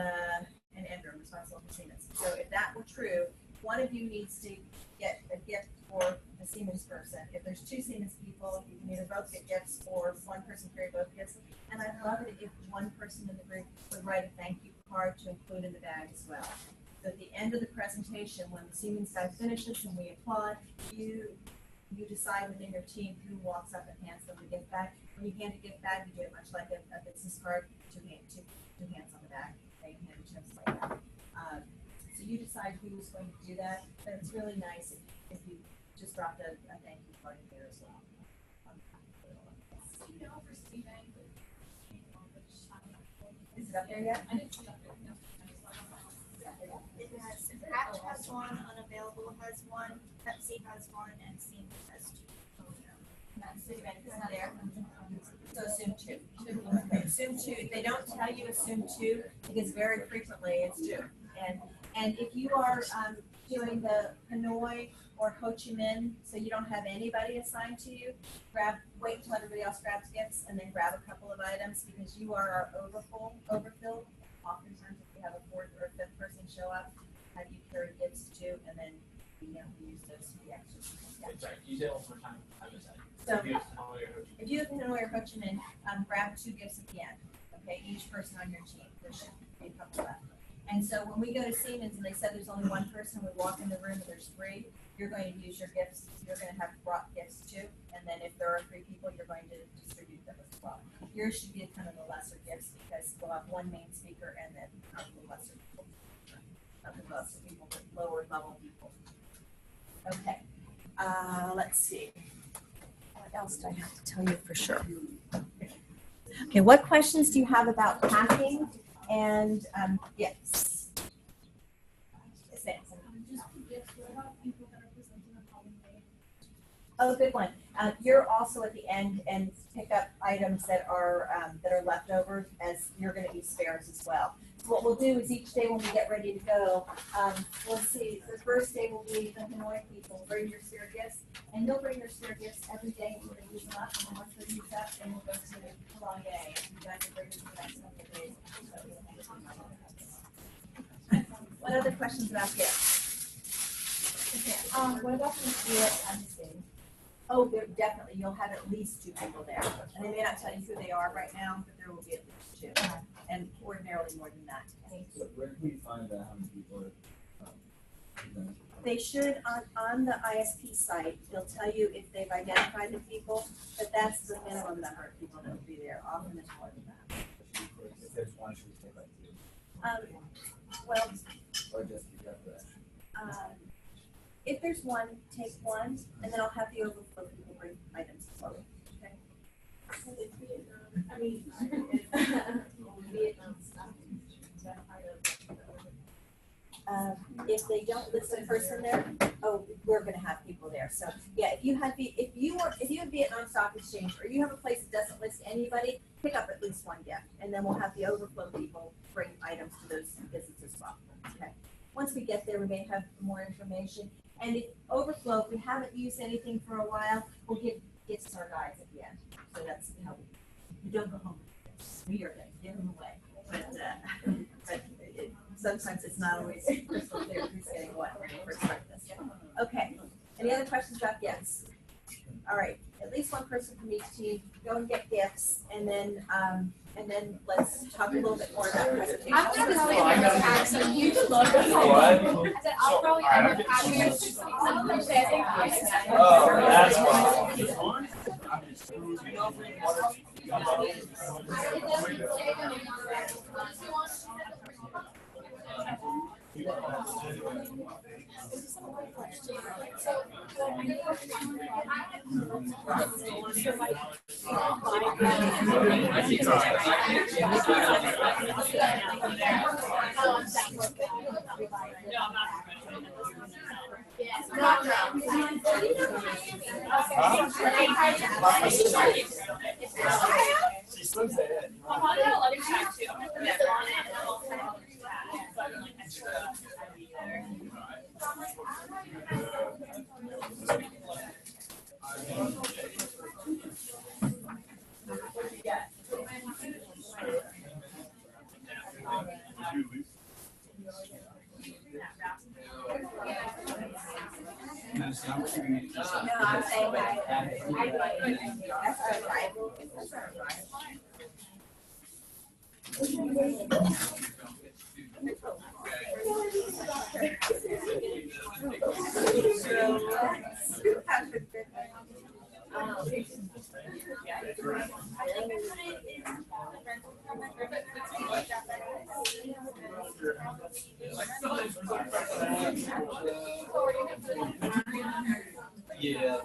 Andrew are responsible for Siemens. So if that were true, one of you needs to get a gift for the Siemens person. If there's two Siemens people, you can either both get gifts or one person carry both gifts. And I'd love it if one person in the group would write a thank you card to include in the bag as well. So at the end of the presentation, when the Siemens guy finishes and we applaud, you decide within your team who walks up and hands them the gift bag. When you hand a gift bag, you do it much like a business card, two hands on the back, they hand it to them like that. So you decide who's going to do that, but it's really nice if you just dropped a thank you card in there as well. Is it up there yet? Hatch has one, Unavailable has one, Pepsi has one, and Siemens has two. Citibank is there. So assume two. Okay, assume two. If they don't tell you assume two, because very frequently it's two. And if you are doing the Hanoi or Ho Chi Minh, so you don't have anybody assigned to you, wait until everybody else grabs gifts and then grab a couple of items, because you are our overfilled. Oftentimes if you have a fourth or a fifth person show up, have you carry gifts too, and then we use those for the extra. Yeah. Sorry, can you say it one more time? I missed that. So if you have Hanoi or Ho Chi Minh, grab two gifts at the end. Okay, each person on your team. There should be a couple left. And so when we go to Siemens and they said there's only one person, we walk in the room and there's three, you're going to use your gifts. You're going to have brought gifts too. And then if there are three people, you're going to distribute them as well. Yours should be kind of the lesser gifts, because we'll have one main speaker and then a couple of lesser people. Lower level people. Okay. Let's see. What else do I have to tell you for sure? Okay, what questions do you have about packing and gifts? Oh, good one. You're also at the end and pick up items that are leftovers, as you're going to be spares as well. What we'll do is each day when we get ready to go, we'll see, the first day will be the Hanoi people, bring your spare gifts, and you'll bring your spare gifts every day until they use them up, and then once they're used up, then we'll go to the long day, and you guys will bring them for the next couple of days. What other questions about gifts? Okay. What about the gift? I'm just kidding. Oh, definitely, you'll have at least two people there, and they may not tell you who they are right now, but there will be at least two. And ordinarily more than that. So where can we find out how many people are? They should, on the ISP site, they'll tell you if they've identified the people, but that's the minimum number of people that will be there. Often it's more than that. If there's one, should we take like two? Well, Or just be up for that? if there's one, take one, and then I'll have the overflow people bring items as well. Okay. If they don't list a person there, oh, we're gonna have people there. So yeah, if you have Vietnam Stock Exchange, or you have a place that doesn't list anybody, pick up at least one gift, and then we'll have the overflow people bring items to those visits as well. Okay. Once we get there, we may have more information. And if overflow, if we haven't used anything for a while, we'll give gifts to our guys at the end. So that's how you don't go home. We are gonna give them away, but sometimes it's not always crystal clear who's getting what when we first start this. Okay. Any other questions about gifts? All right. At least one person from each team. Go and get gifts, and then let's talk a little bit more about presentation. I'm gonna probably end up having some huge load of homework. I said I'll probably end up having some understanding. Oh, that's fine. She swims ahead. No, I'm saying that's all right. That's all right. Yeah,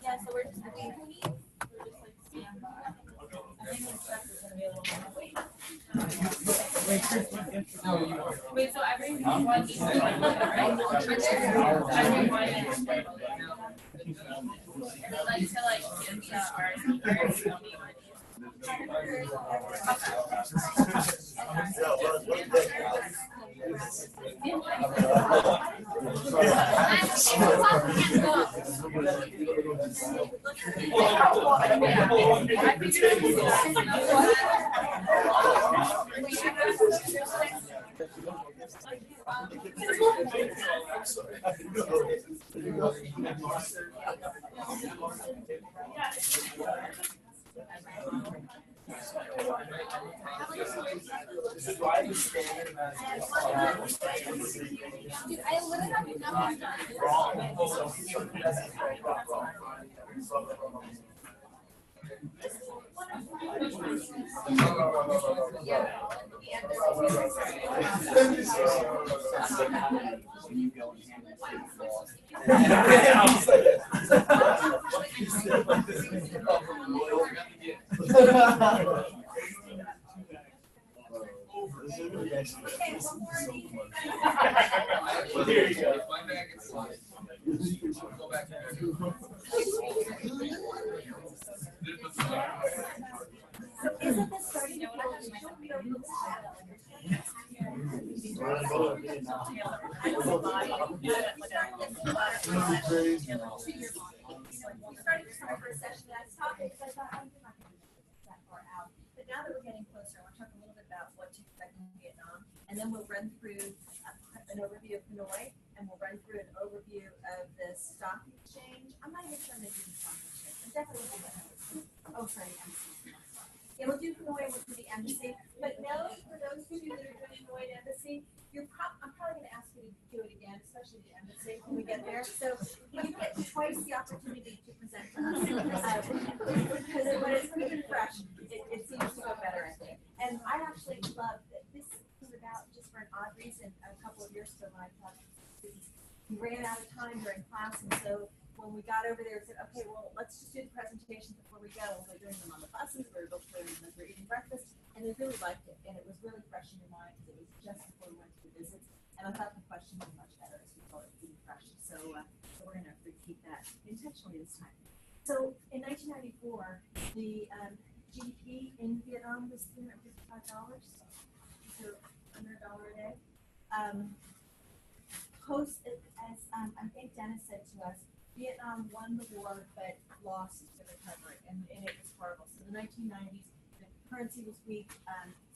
Yeah, so we're just wait, so everyone needs to like give the ours. I literally have enough. Here you go. So isn't this starting to But now that we're getting closer, I want to talk a little bit about what to expect in Vietnam, and then we'll run through an overview of Hanoi, and we'll run through an overview of the stock exchange. I'm not even sure they do the stock exchange. I'm definitely doing the embassy. Oh, sorry, the embassy. Yeah, we'll do Hanoi, we'll do the embassy. But know, for those of you that are doing Hanoi and embassy, I'm probably going to ask you to do it again, especially the embassy when we get there. So you get twice the opportunity to present to us. Because when it's quick and fresh, it seems to go better, I think. And I actually love that this was about, just for an odd reason, a couple of years ago when I taught students, we ran out of time during class, and so when we got over there, we said, okay, well, let's just do the presentations before we go. We're doing them on the buses, we were both doing them as we were eating breakfast, and they really liked it, and it was really fresh in your mind because it was just before we went to the visits, and I thought the questions were much better as we call it being fresh. So we're going to repeat that intentionally this time. So in 1994, the GDP in Vietnam was $355, so under $1 a day. Post, as I think Dennis said to us, Vietnam won the war but lost the recovery, and it was horrible. So the 1990s, the currency was weak,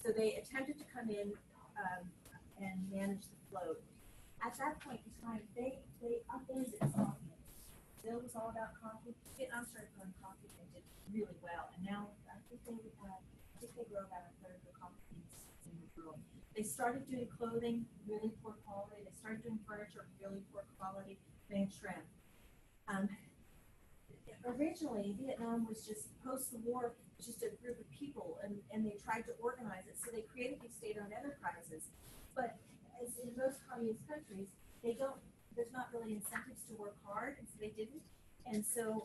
so they attempted to come in and manage the float. At that point in time, they upended coffee. Brazil was all about coffee. Vietnam started growing coffee and did really well, and now I think they grow about a third of the coffee beans in the world. They started doing clothing, really poor quality. They started doing furniture, really poor quality. They had shrimp. Originally, Vietnam was just post the war, just a group of people, and they tried to organize it. So they created these state-owned enterprises. But as in most communist countries, there's not really incentives to work hard, and so they didn't. And so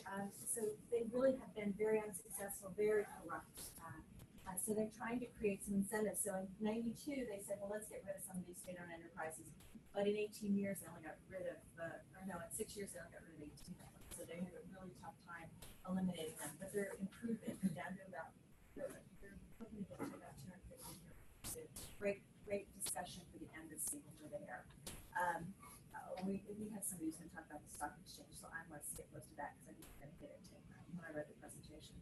they really have been very unsuccessful, very corrupt. So they're trying to create some incentives. So in '92, they said, well, let's get rid of some of these state-owned enterprises. But in 18 years, they only got rid of, in 6 years, they only got rid of 18 of them. So they had a really tough time eliminating them. But they're improving. They're down to about, they're looking to get to about 250 here. So great discussion for the embassy when we're there. We have somebody who's going to talk about the stock exchange, so I'm going to skip most of that because I think we're going to hit it when I read the presentation.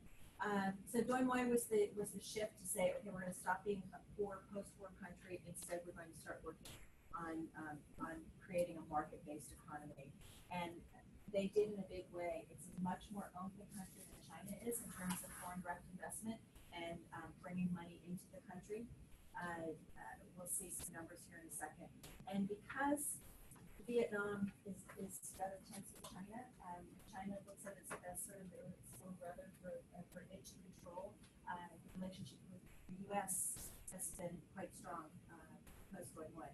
So Doi Moi was the shift to say, okay, we're going to stop being a poor post-war country. Instead, we're going to start working on creating a market-based economy. And they did in a big way. It's a much more open country than China is in terms of foreign direct investment and bringing money into the country. We'll see some numbers here in a second. And because Vietnam is rather tense with China, China looks at it as sort of its little brother for it to control. The relationship with the U.S. has been quite strong post-Doi Moi.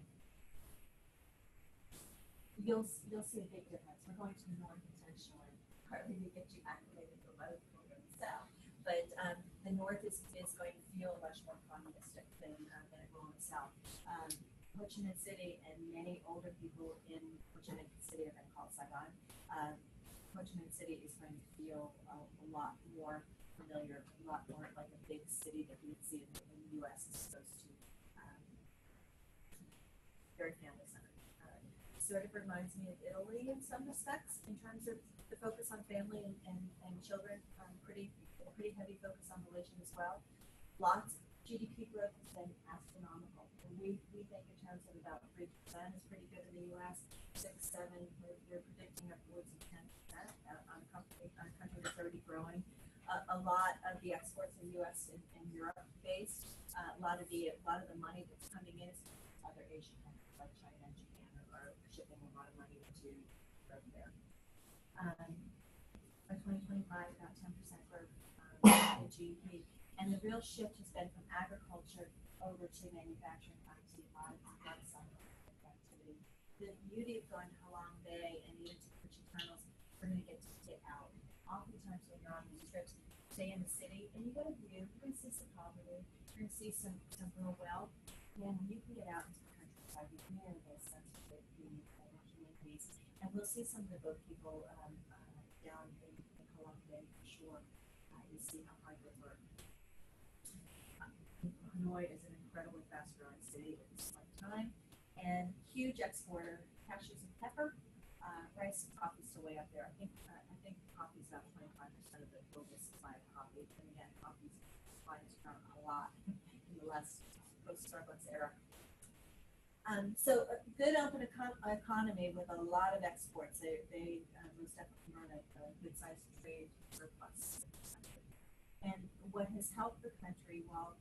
You'll see a big difference. We're going to the north intentionally, partly to get you acclimated to the weather program itself. But the north is going to feel much more communistic than it will in the south. Ho Chi Minh City and many older people in Ho Chi Minh City are going to call Saigon. Ho Chi Minh City is going to feel a lot more familiar, a lot more like a big city that we would see in the U.S. as opposed to very family centered. Sort of reminds me of Italy in some respects in terms of the focus on family and children. Pretty heavy focus on religion as well. Lots of GDP growth has been astronomical. And we think in terms of about 3% is pretty good in the U.S. 6, 7, we're predicting upwards of 10% on a country that's already growing. A lot of the exports in the U.S. and Europe based. A lot of the money that's coming in is from other Asian countries like China and Japan are shipping a lot of money to growth there. By 2025, about 10% growth in GDP. And the real shift has been from agriculture over to manufacturing. Obviously, a lot of scientific activity. The beauty of going to Halong Bay and even to Puchi tunnels, we're going to get out. Oftentimes when you're on these trips, stay in the city and you go to view, you're going to see some poverty, you're going to see some real wealth. And when you can get out into the countryside, you really get a sense of the communities. And we'll see some of the boat people down in Halong Bay for sure. You see how hard they work. Hanoi is an incredibly fast-growing city at this point in time, and huge exporter, cashews and pepper, rice and coffee still way up there. I think coffee is about 25% of the global supply of coffee. And again, coffee is flying a lot in the last post-Starbucks era. So a good open economy with a lot of exports. They most definitely run a good-sized trade surplus. And what has helped the country, while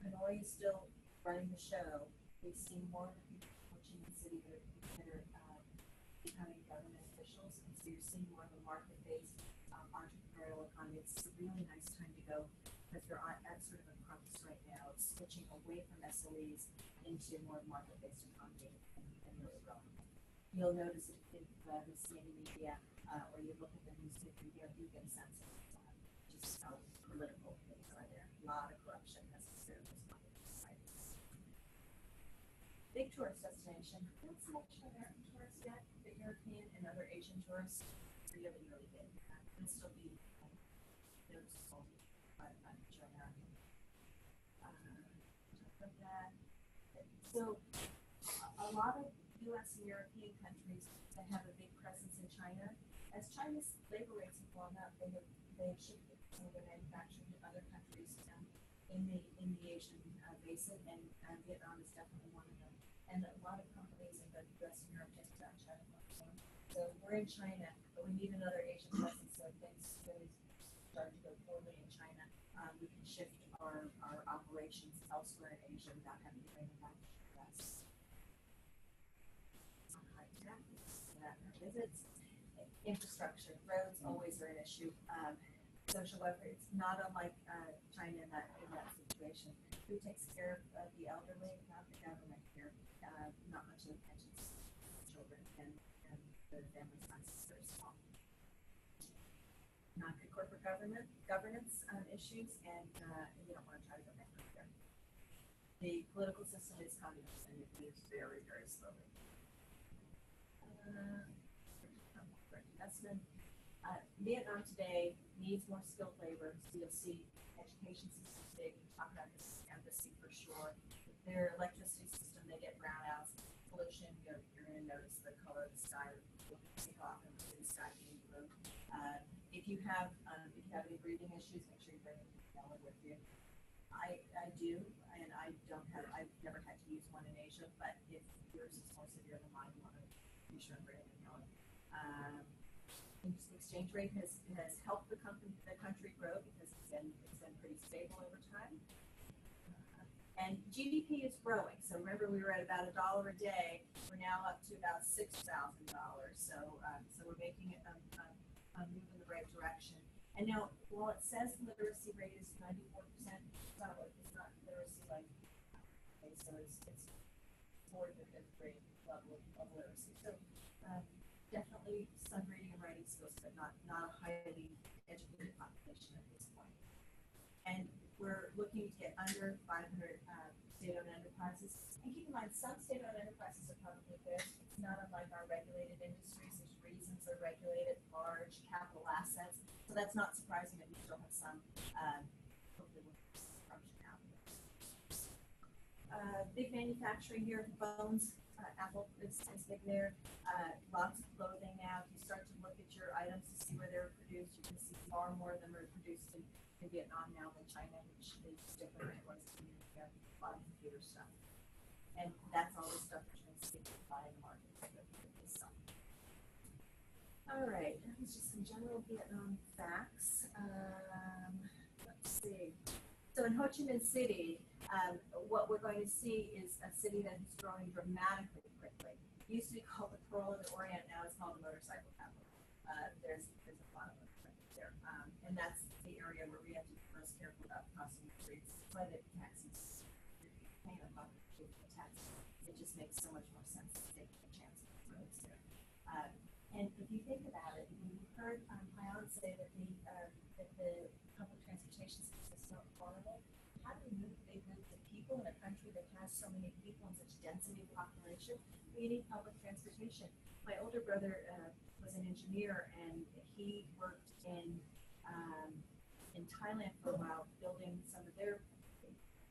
Hanoi is still running the show, we've seen more people in Ho Chi Minh City that are becoming government officials. And so you're seeing more of a market-based entrepreneurial economy. It's a really nice time to go because they're at sort of a crux right now. It's switching away from SOEs into more market-based economy and really growing. You'll notice if you see any media or you look at the newspaper, you get a sense of just how political things are there. A lot of corruption necessarily. Big tourist destination. Not so much American tourists yet, but European and other Asian tourists really big. Can still be noticeable, but I'm sure American. So a lot of U.S. and European countries that have a big presence in China, as China's labor rates have gone up, they have shifted some of their manufacturing to other countries in the Asian basin, and Vietnam is definitely one of them. And a lot of companies in both U.S. and Europe just about China. So we're in China, but we need another Asian presence. So if things really start to go poorly in China, we can shift our operations elsewhere in Asia without having to bring them back to the U.S. High tech, visits, infrastructure, roads always are an issue. Social welfare, it's not unlike China in that situation. Who takes care of the elderly? Not the government here. Not much of the pensions for children and the family sizes very small. Not good corporate governance issues, and you don't want to try to go bankrupt there. The political system is communist and it moves very, very slowly. Investment. Vietnam today needs more skilled labor, so you'll see education system big. Talk about this embassy for sure. Their electricity system, they get brownouts, pollution. You're going to notice the color of the sky. Take off and the sky being blue. If you have any breathing issues, make sure you bring it with you. I do, and I've never had to use one in Asia, but if yours is more severe than mine, you want to be sure and bring it in. Exchange rate has helped the country grow because it's been pretty stable over time. And GDP is growing. So remember, we were at about $1 a day. We're now up to about $6,000. So we're making it a move in the right direction. And now, while it says the literacy rate is 94%, it's not literacy like, okay, so it's more than the fifth grade level of literacy. So definitely some reading and writing skills, but not a highly educated population at this point. And we're looking to get under 500 state-owned enterprises. And keep in mind, some state-owned enterprises are probably good. It's not unlike our regulated industries. There's reasons they're regulated, large capital assets. So that's not surprising that we still have some hopefully with corruption out there. Big manufacturing here, phones. Apple is big there. Lots of clothing now. If you start to look at your items to see where they're produced, you can see far more of them are produced in Vietnam now than China, which is different than it was in a lot of computer stuff. And that's all the stuff that you're going to see buy in the market with this stuff. All right, that was just some general Vietnam facts. Let's see. So in Ho Chi Minh City, what we're going to see is a city that is growing dramatically quickly. It used to be called the Pearl of the Orient, now it's called the motorcycle capital. There's a lot of motorcycles there. And that's the area where we have to be most careful about crossing the streets. But the taxis, paying a buck to the taxi. It just makes so much more sense to take a chance on the roads there. And if you think about it, you heard Hyan say that the public transportation system is so horrible. How do we move big groups of people in a country that has so many people and such density of population? We need public transportation. My older brother was an engineer, and he worked in Thailand for a while, building some of their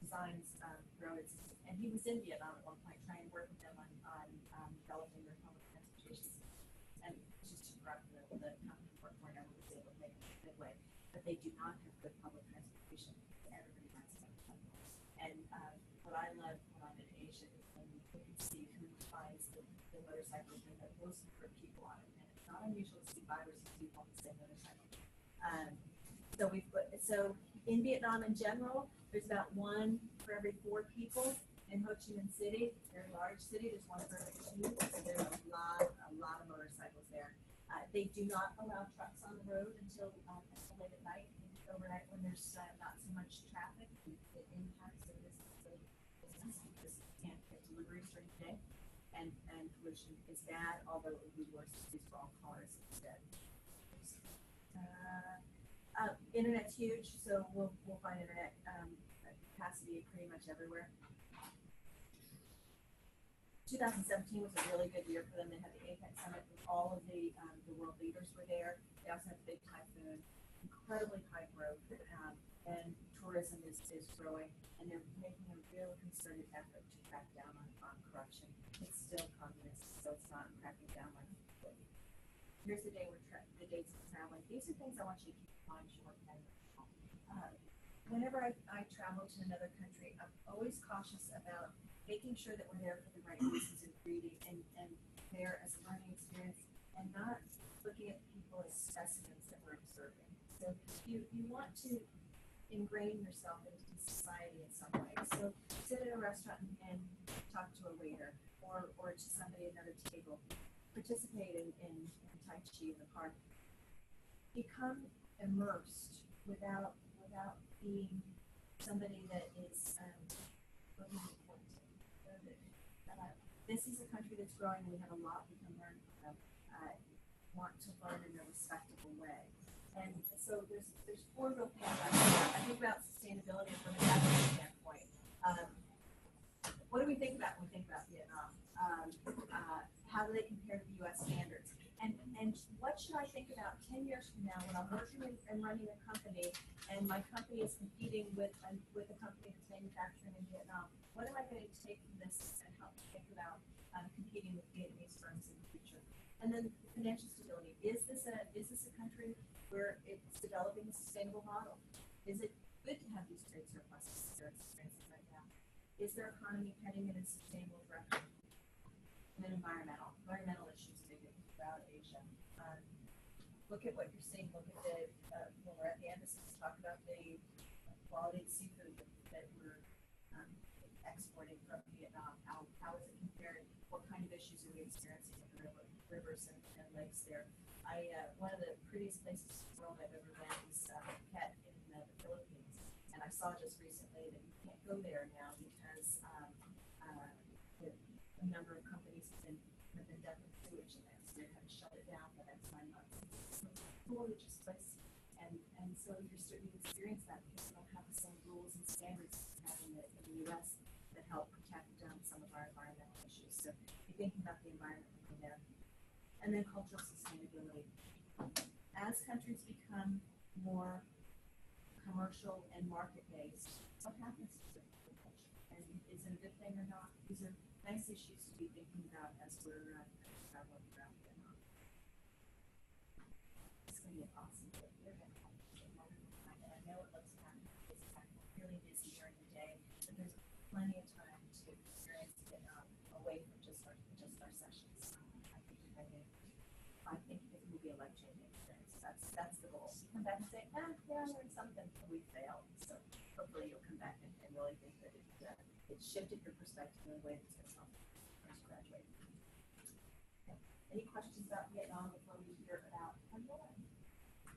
designs, roads. And he was in Vietnam at one point, trying to work with them on developing their public transportation system. And it's just too rough. The company worked for him was able to make it a good way. But they do not have good public transportation. Everybody I love when I'm in Asia is when you can see who finds the motorcycles that have most different people on it. And it's not unusual to see 5 or 6 people on the same motorcycle. So in Vietnam in general, there's about 1 for every 4 people. In Ho Chi Minh City, very large city, there's 1 for every 2. So there's a lot of motorcycles there. They do not allow trucks on the road until late at night, overnight when there's not so much traffic. It impacts the business because you can't get deliveries during the day, and pollution is bad. Although it would be worse if these were all cars instead. Internet's huge, so we'll find internet capacity pretty much everywhere. 2017 was a really good year for them. They had the APEC summit with all of the world leaders were there. They also had the big typhoon, incredibly high growth, and tourism is growing, and they're making a real concerted effort to crack down on corruption. It's still communist, so it's not cracking down like it could be. Here's the dates of traveling. These are things I want you to keep in mind short term. Whenever I travel to another country, I'm always cautious about making sure that we're there for the right reasons and reading and there as a learning experience, and not looking at people as specimens that we're observing. So you want to ingrain yourself into society in some way. So sit at a restaurant and talk to a waiter or to somebody at another table. Participate in Tai Chi in the park. Become immersed without being somebody that is looking for this is a country that's growing, and we have a lot we can learn from them. Want to learn in a respectable way. And so there's 4 real things I think about sustainability from a national standpoint. What do we think about when we think about Vietnam? How do they compare to the U.S. standards? And what should I think about 10 years from now when I'm working and running a company, and my company is competing with a company that's manufacturing in Vietnam? What am I going to take from this and help think about competing with Vietnamese firms in the future? And then financial stability. Is this a country where it's developing a sustainable model? Is it good to have these trade surpluses they're experiencing right now? Is their economy heading in a sustainable direction? And then environmental issues big throughout Asia. Look at what you're seeing. Look at when we're at the embassies, talk about the quality of seafood that we're exporting from Vietnam. How is it compared? What kind of issues are we experiencing with the rivers and lakes there? One of the prettiest places in the world I've ever been is Phuket in the Philippines, and I saw just recently that you can't go there now because a number of companies have been dumping sewage in there, so they're going to shut it down for the next 9 months. It's a gorgeous place, and so you experience that because we don't have the same rules and standards we have in the U.S. that help protect some of our environmental issues. So be thinking about the environment when there. And then cultural sustainability. As countries become more commercial and market-based, what happens to the culture? And is it a good thing or not? These are nice issues to be thinking about as we're traveling around Vietnam. It's going to be an awesome trip. You're going to have a moment of time. And I know it looks kind of really busy during the day, but there's plenty of time to experience Vietnam away from just our sessions. I think it will be a life-changing experience. That's the goal. You come back and say, yeah, I learned something, but we failed. So hopefully you'll come back and really think that it shifted your perspective in a way that's going to help you graduate. Okay. Any questions about Vietnam before we hear about Hanoi?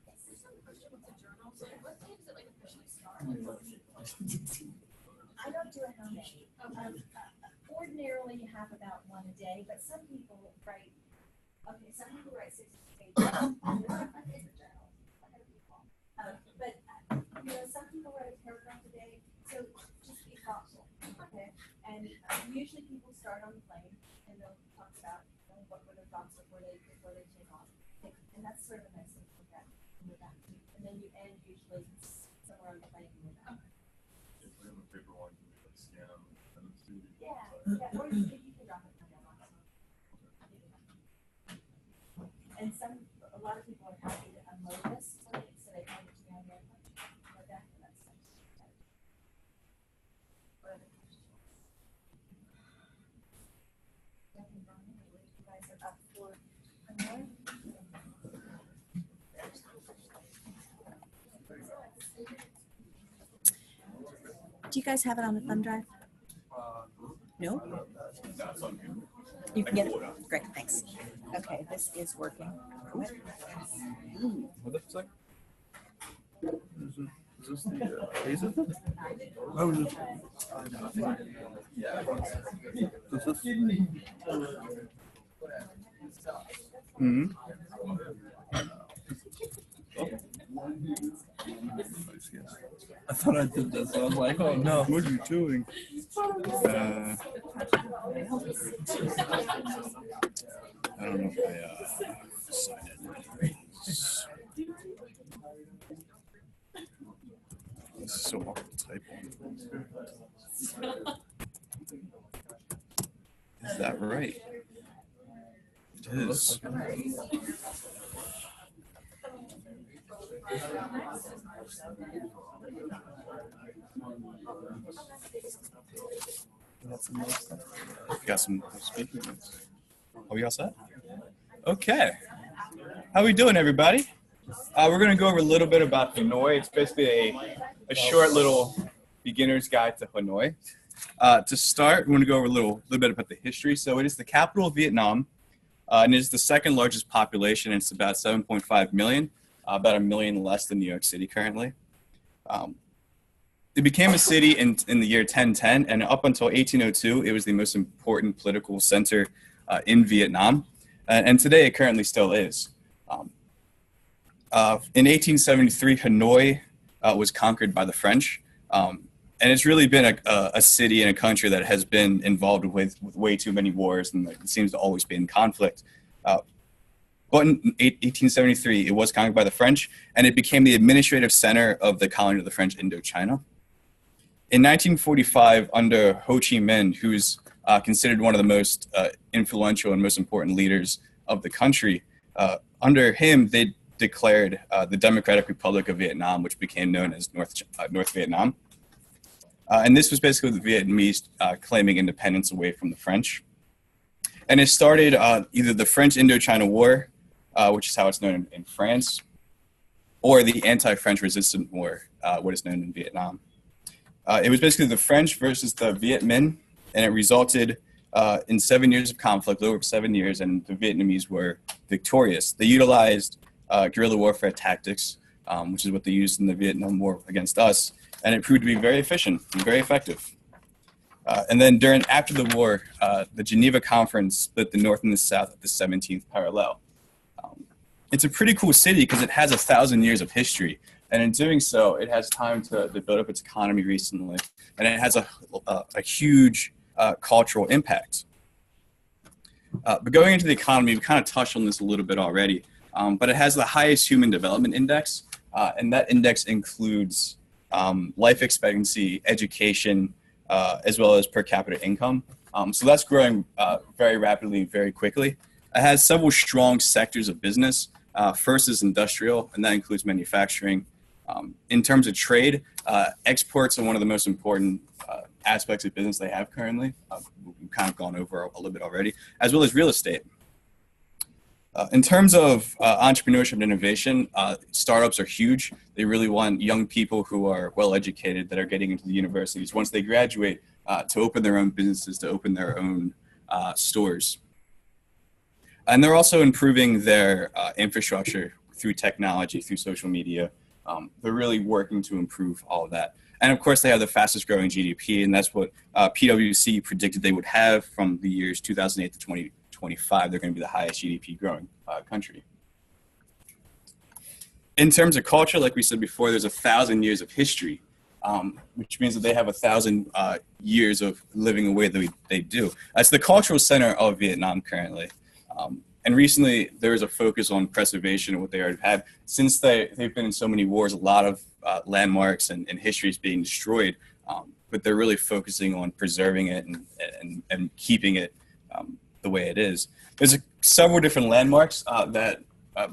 Yes. There's some question with the journal. So what day does it officially start? I don't do a helmet. Ordinarily, you have about 1 a day, but some people write. Okay, some people write 60 pages. My favorite journal. But some people write a paragraph a day. So just be thoughtful, okay? And usually people start on the plane and they'll talk about what were their thoughts before they take off. And that's sort of a nice thing to look at when you're back. And then you end usually somewhere on the plane when you're back. If we have a paper one, can we like scan them and send them to you? Yeah. Or you can drop it down on them. And a lot of people are happy to unload this so they hand it to me on the airplane. Like that, and that's nice. What other questions? Do you guys have it on the thumb drive? No? You can get it? Great, thanks. Okay, this is working. What the heck? Is this the Hazel? Oh, is this? Hmm. I thought I did this. I was like, oh no, what are you doing? I don't know if I signed it. This is so awkward to type on. Is that right? It is. Got some speaking notes. Are we all set? Okay. How we doing, everybody? We're going to go over a little bit about Hanoi. It's basically a short little beginner's guide to Hanoi. To start, we're going to go over a little bit about the history. So it is the capital of Vietnam, and it is the second largest population. It's about 7.5 million, about 1 million less than New York City currently. It became a city in the year 1010, and up until 1802, it was the most important political center in Vietnam, and today it currently still is. In 1873, Hanoi was conquered by the French, and it's really been a city and a country that has been involved with way too many wars, and it seems to always be in conflict. But in 1873, it was conquered by the French, and it became the administrative center of the colony of the French Indochina. In 1945, under Ho Chi Minh, who's considered one of the most influential and most important leaders of the country, under him, they declared the Democratic Republic of Vietnam, which became known as North Vietnam. And this was basically the Vietnamese claiming independence away from the French. And it started either the French Indochina War, which is how it's known in France, or the anti-French resistance war, what is known in Vietnam. It was basically the French versus the Viet Minh, and it resulted in 7 years of conflict, over 7 years, and the Vietnamese were victorious. They utilized guerrilla warfare tactics, which is what they used in the Vietnam War against us, and it proved to be very efficient and very effective. And then after the war, the Geneva Conference split the North and the South at the 17th parallel. It's a pretty cool city because it has 1,000 years of history. And in doing so, it has time to build up its economy recently. And it has a huge cultural impact. But going into the economy, we kind of touched on this a little bit already. But it has the highest human development index. And that index includes life expectancy, education, as well as per capita income. So that's growing very rapidly, very quickly. It has several strong sectors of business. First is industrial, and that includes manufacturing. In terms of trade, exports are one of the most important aspects of business they have currently. We've kind of gone over a little bit already, as well as real estate. In terms of entrepreneurship and innovation, startups are huge. They really want young people who are well-educated that are getting into the universities once they graduate to open their own businesses, to open their own stores. And they're also improving their infrastructure through technology, through social media. They're really working to improve all of that. And of course, they have the fastest growing GDP, and that's what PwC predicted they would have from the years 2008 to 2025. They're going to be the highest GDP growing country. In terms of culture, like we said before, there's 1,000 years of history, which means that they have 1,000 years of living the way that they do. That's the cultural center of Vietnam currently. And recently, there was a focus on preservation of what they already had. Since they've been in so many wars, a lot of landmarks and history is being destroyed, but they're really focusing on preserving it and keeping it the way it is. There's several different landmarks that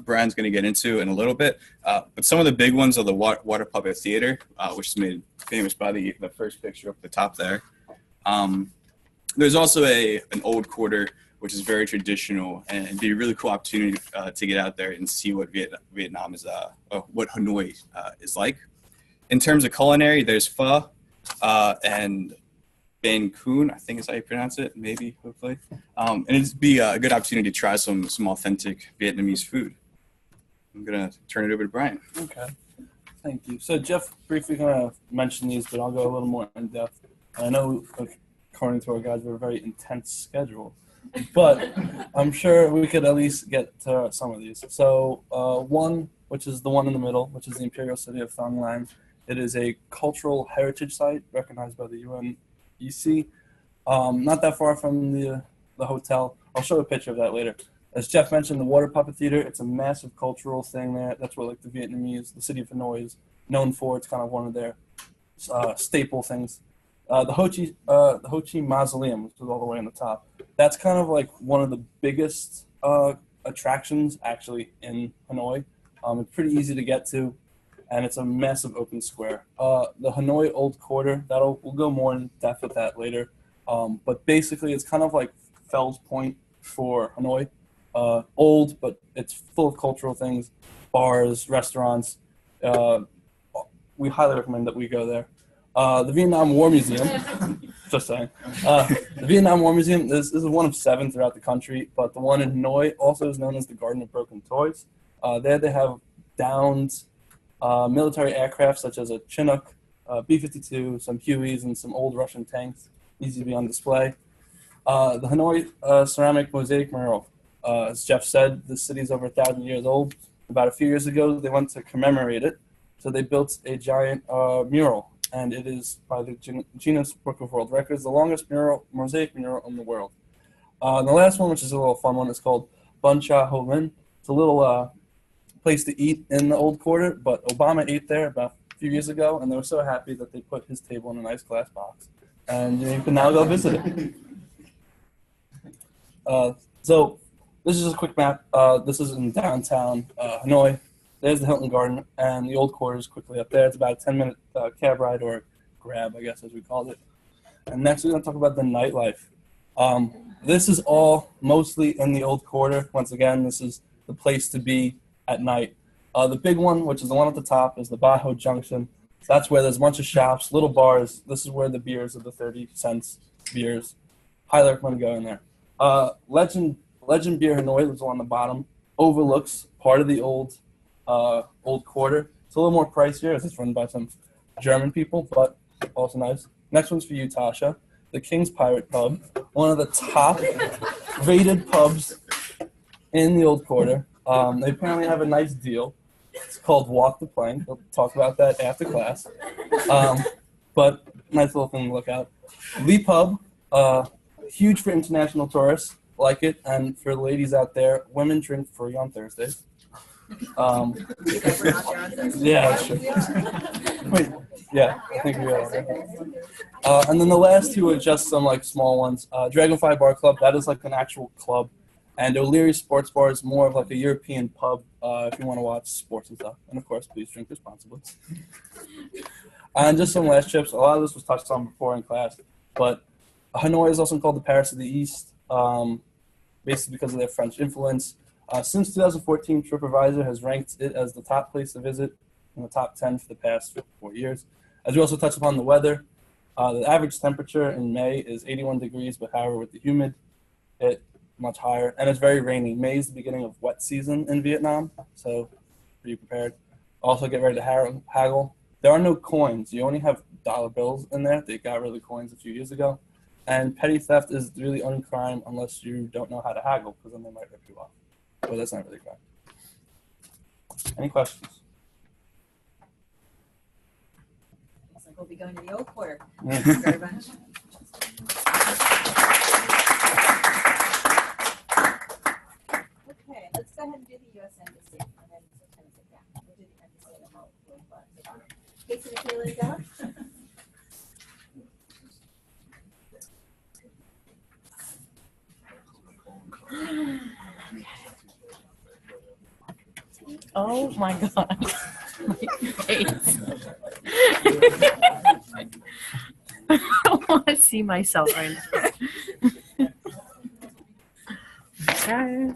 Brian's going to get into in a little bit, but some of the big ones are the Water Puppet Theater, which is made famous by the first picture up at the top there. There's also an old quarter, which is very traditional, and it'd be a really cool opportunity to get out there and see what Vietnam is, what Hanoi is like. In terms of culinary, there's pho, and Ben Kuhn, I think is how you pronounce it, maybe, hopefully. And it'd be a good opportunity to try some authentic Vietnamese food. I'm gonna turn it over to Brian. Okay, thank you. So Jeff briefly kind of mentioned these, but I'll go a little more in depth. I know, according to our guys, we have a very intense schedule, but I'm sure we could at least get to some of these. So one, which is the one in the middle, which is the Imperial City of Thang Lang. It is a cultural heritage site recognized by the UNEC. Not that far from the hotel. I'll show a picture of that later. As Jeff mentioned, the Water Puppet Theater, it's a massive cultural thing there. That's what like the Vietnamese, the city of Hanoi is known for. It's kind of one of their staple things. The Ho Chi Mausoleum, which is all the way on the top. That's kind of like one of the biggest attractions actually in Hanoi. It's pretty easy to get to, and it's a massive open square. The Hanoi Old Quarter, we'll go more in depth with that later. But basically, it's kind of like Fells Point for Hanoi. Old, but it's full of cultural things, bars, restaurants. We highly recommend that we go there. The Vietnam War Museum, just saying. The Vietnam War Museum, this is one of 7 throughout the country, but the one in Hanoi also is known as the Garden of Broken Toys. There they have downed military aircraft such as a Chinook, B-52, some Hueys, and some old Russian tanks, easy to be on display. The Hanoi ceramic mosaic mural. As Jeff said, the city's over 1,000 years old. About a few years ago, they went to commemorate it. So they built a giant mural, and it is by the Guinness Book of World Records, the longest mosaic mural in the world. And the last one, which is a little fun one, is called Bun Cha Ho Lin. It's a little place to eat in the Old Quarter, but Obama ate there about a few years ago, and they were so happy that they put his table in a nice glass box. And you can now go visit it. So this is just a quick map. This is in downtown Hanoi. There's the Hilton Garden, and the Old Quarter is quickly up there. It's about a 10-minute cab ride or grab, I guess, as we called it. And next we're going to talk about the nightlife. This is all mostly in the Old Quarter. Once again, this is the place to be at night. The big one, which is the one at the top, is the Baho Junction. That's where there's a bunch of shops, little bars. This is where the beers are the 30 cents beers. Highly recommend going there. Legend Beer Hanoi, which is on the bottom, overlooks part of the Old Quarter. It's a little more pricier as it's run by some German people, but also nice. Next one's for you, Tasha. The King's Pirate Pub, one of the top rated pubs in the Old Quarter. They apparently have a nice deal. It's called Walk the Plank. We'll talk about that after class. But nice little thing to look out. The Pub, huge for international tourists, like it. And for the ladies out there, women drink free on Thursdays. Yeah, sure. Wait, yeah, I think we are. And then the last two are just some like small ones. Dragonfly Bar Club, that is like an actual club. And O'Leary Sports Bar is more of like a European pub if you want to watch sports and stuff. And of course, please drink responsibly. And just some last tips. A lot of this was touched on before in class. But Hanoi is also called the Paris of the East, basically because of their French influence. Since 2014, TripAdvisor has ranked it as the top place to visit in the top 10 for the past 4 years. As we also touched upon the weather, the average temperature in May is 81 degrees, but however, with the humid, it's much higher. And it's very rainy. May is the beginning of wet season in Vietnam, so be prepared. Also get ready to haggle. There are no coins. You only have dollar bills in there. They got rid of the coins a few years ago. And petty theft is really only crime unless you don't know how to haggle, because then they might rip you off. But that's not really crime. Any questions? Looks like we'll be going to the Old Quarter. Yeah. Thank you very much. Okay, let's go ahead and do the U.S. Embassy, and then kind of sit down. We'll do the embassy and then we'll sit down. Casey, Michaela, Della? Oh my God. My face. I don't want to see myself right now. Okay.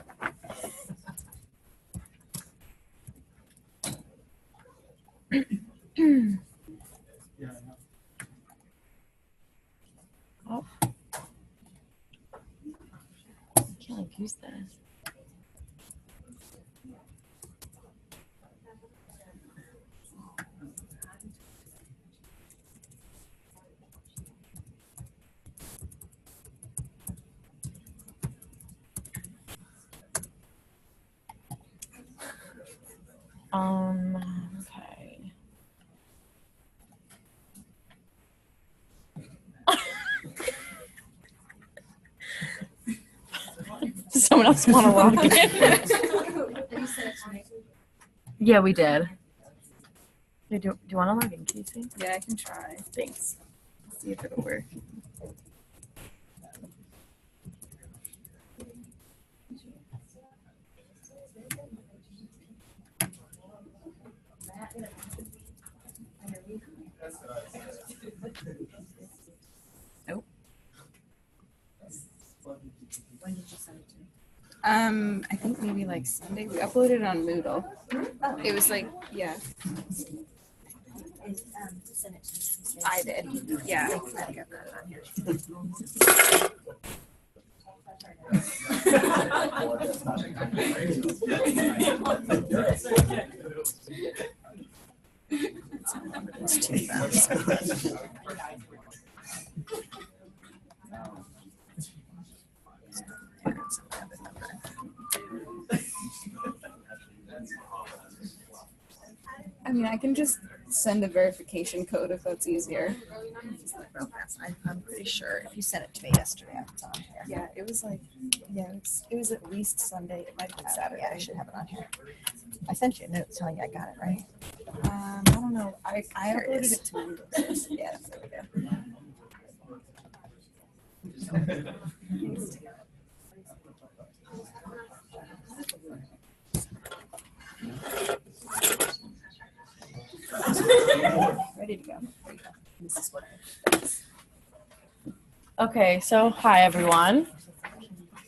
Okay. Does someone else want to log in? Yeah, we did. Hey, do you want to log in, Casey? Yeah, I can try. Thanks. See if it'll work. Nope. When did you send it to me? I think maybe like Sunday. We uploaded it on Moodle. It was like, yeah, Send it to me. I did. Yeah. I got that on here. It's too fast. I mean, I can just send a verification code if that's easier. Real fast. I'm pretty sure if you sent it to me yesterday, it's on here. Yeah, it was like, yeah, it was at least Sunday. It might have been Saturday. Yeah, I should have it on here. I sent you a note telling you I got it, right? I don't know. I There it uploaded is. it to Moodle. Yeah, there we go. Ready to go. This is what Okay, so hi everyone.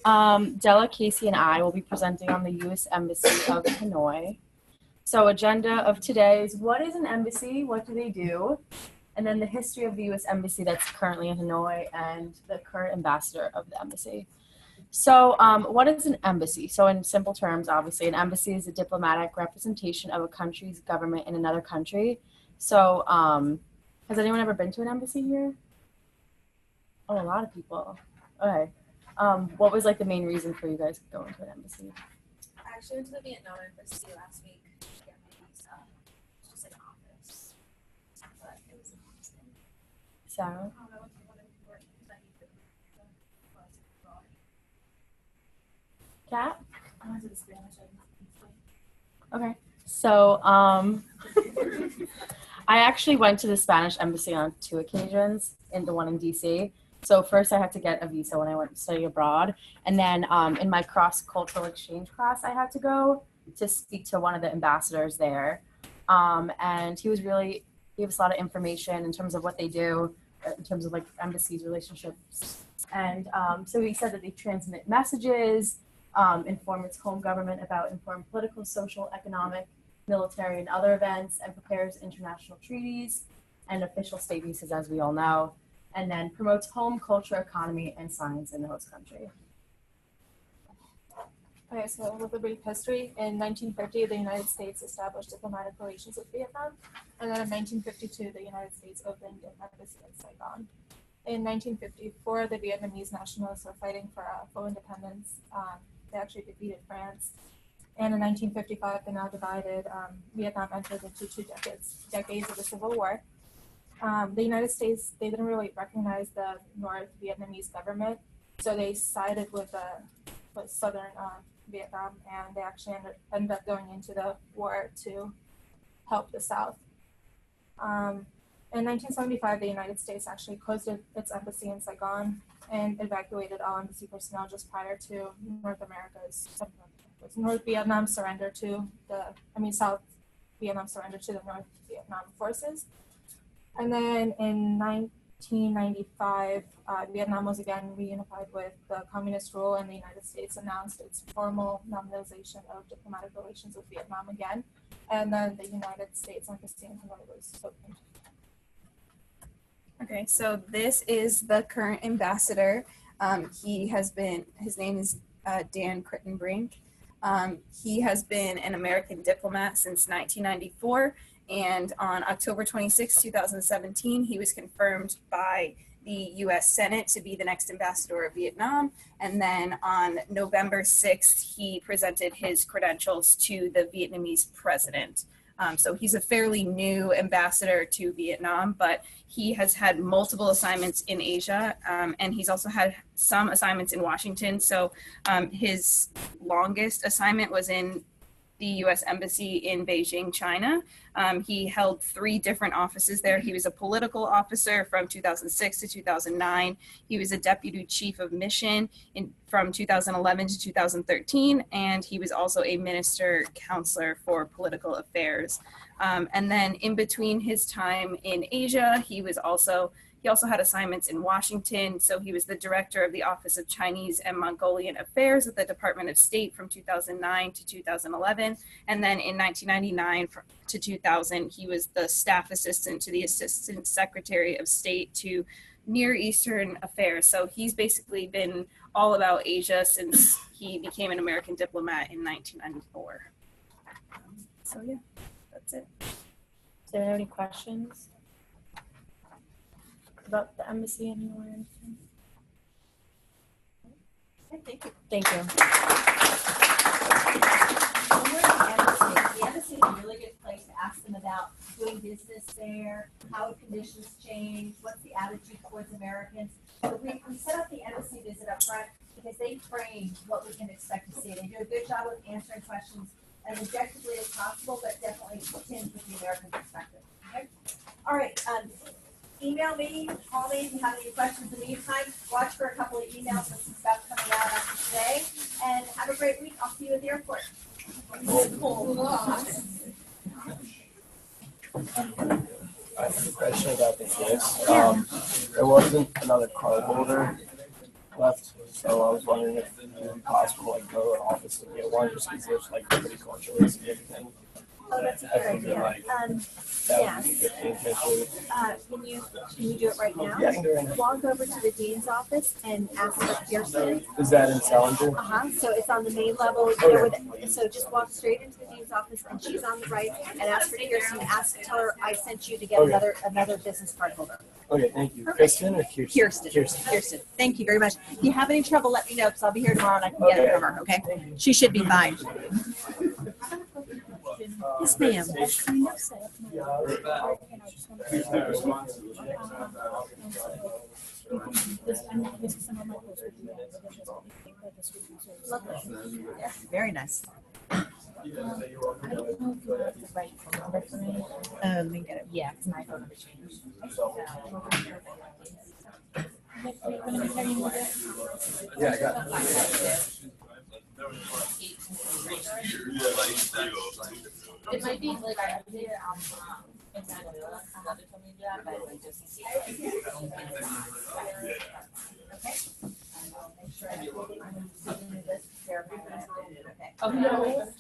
Della, Casey, and I will be presenting on the U.S. Embassy of Hanoi. So agenda of today is what is an embassy, what do they do, and then the history of the U.S. Embassy that's currently in Hanoi and the current ambassador of the embassy. So what is an embassy? So in simple terms, obviously, an embassy is a diplomatic representation of a country's government in another country. So has anyone ever been to an embassy here? Oh, a lot of people. Okay. What was like the main reason for you guys going to an embassy? I actually went to the Vietnam embassy last week to get my visa. It's just like an office. But it was amazing. Sarah? Kat? I went to the Spanish embassy. Okay. So I actually went to the Spanish embassy on 2 occasions, and the one in DC. So first I had to get a visa when I went to study abroad. And then in my cross-cultural exchange class, I had to go to speak to one of the ambassadors there. And he gave us a lot of information in terms of what they do, in terms of like embassies, relationships. And so he said that they transmit messages, inform its home government about important political, social, economic, military, and other events, and prepares international treaties and official state visas, as we all know, and then promotes home culture, economy, and science in the host country. Okay, so a little bit of history. In 1950, the United States established diplomatic relations with Vietnam. And then in 1952, the United States opened an embassy in Saigon. In 1954, the Vietnamese nationalists were fighting for full independence. They actually defeated France. And in 1955, the now divided Vietnam entered into 2 decades of the Civil War. The United States, they didn't really recognize the North Vietnamese government, so they sided with southern Vietnam, and they actually ended up going into the war to help the South. In 1975, the United States actually closed its embassy in Saigon and evacuated all embassy personnel just prior to North Vietnam surrender to South Vietnam surrender to the North Vietnam forces. And then in 1995, Vietnam was again reunified with the communist rule, and the United States announced its formal normalization of diplomatic relations with Vietnam again. And then the United States embassy in Hanoi was opened. Okay, so this is the current ambassador. His name is Dan Crittenbrink. He has been an American diplomat since 1994, and on October 26, 2017, he was confirmed by the U.S. Senate to be the next ambassador of Vietnam. And then on November 6th, he presented his credentials to the Vietnamese president. So he's a fairly new ambassador to Vietnam, but he has had multiple assignments in Asia, and he's also had some assignments in Washington. So his longest assignment was in the U.S. Embassy in Beijing, China. He held 3 different offices there. He was a political officer from 2006 to 2009. He was a deputy chief of mission from 2011 to 2013, and he was also a minister counselor for political affairs. And then in between his time in Asia, he also had assignments in Washington. So he was the director of the Office of Chinese and Mongolian Affairs at the Department of State from 2009 to 2011. And then in 1999 to 2000, he was the staff assistant to the Assistant Secretary of State to Near Eastern Affairs. So he's basically been all about Asia since he became an American diplomat in 1994. So yeah, that's it. Do you have any questions about the embassy anywhere? Thank you. Thank you. The embassy is a really good place to ask them about doing business there, how have conditions changed, what's the attitude towards Americans. So we set up the embassy visit up front because they frame what we can expect to see. They do a good job of answering questions as objectively as possible, but definitely tinged with the American perspective. Okay? All right. Email me, call me if you have any questions. In the meantime, watch for a couple of emails with some stuff coming out after today. And have a great week. I'll see you at the airport. I have a question about the gifts. There wasn't another card holder left, so I was wondering if it would be possible to go to an office to get one, just because there's like pretty cultural and everything. Oh, that's a good idea. Yes. Can you do it right now? Yeah, I can do it right now. Walk over to the dean's office and ask for Kirsten. Is that in Salinger? So it's on the main level. So just walk straight into the dean's office, and she's on the right. And ask for Kirsten. Tell her I sent you to get another business card holder. Okay, thank you. Perfect. Kristen or Kirsten? Kirsten. Thank you very much. If you have any trouble, let me know because I'll be here tomorrow and I can get it from her. Okay. She should be fine. Yes, ma'am. Yes, very nice. I don't know if you have the right phone number for me. Let me get it. Yeah, it's my phone number changed. Yeah, I got it. It might be like I did it on exactly another told me to do that, but like just Okay. I'll make sure I do this. Okay. Oh no.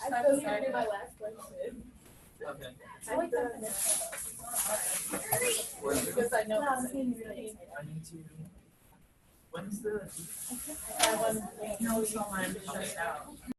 I'm so sorry, my last question. Okay. I like that. Because I know. I need to. When's the? I want to know someone to show it out.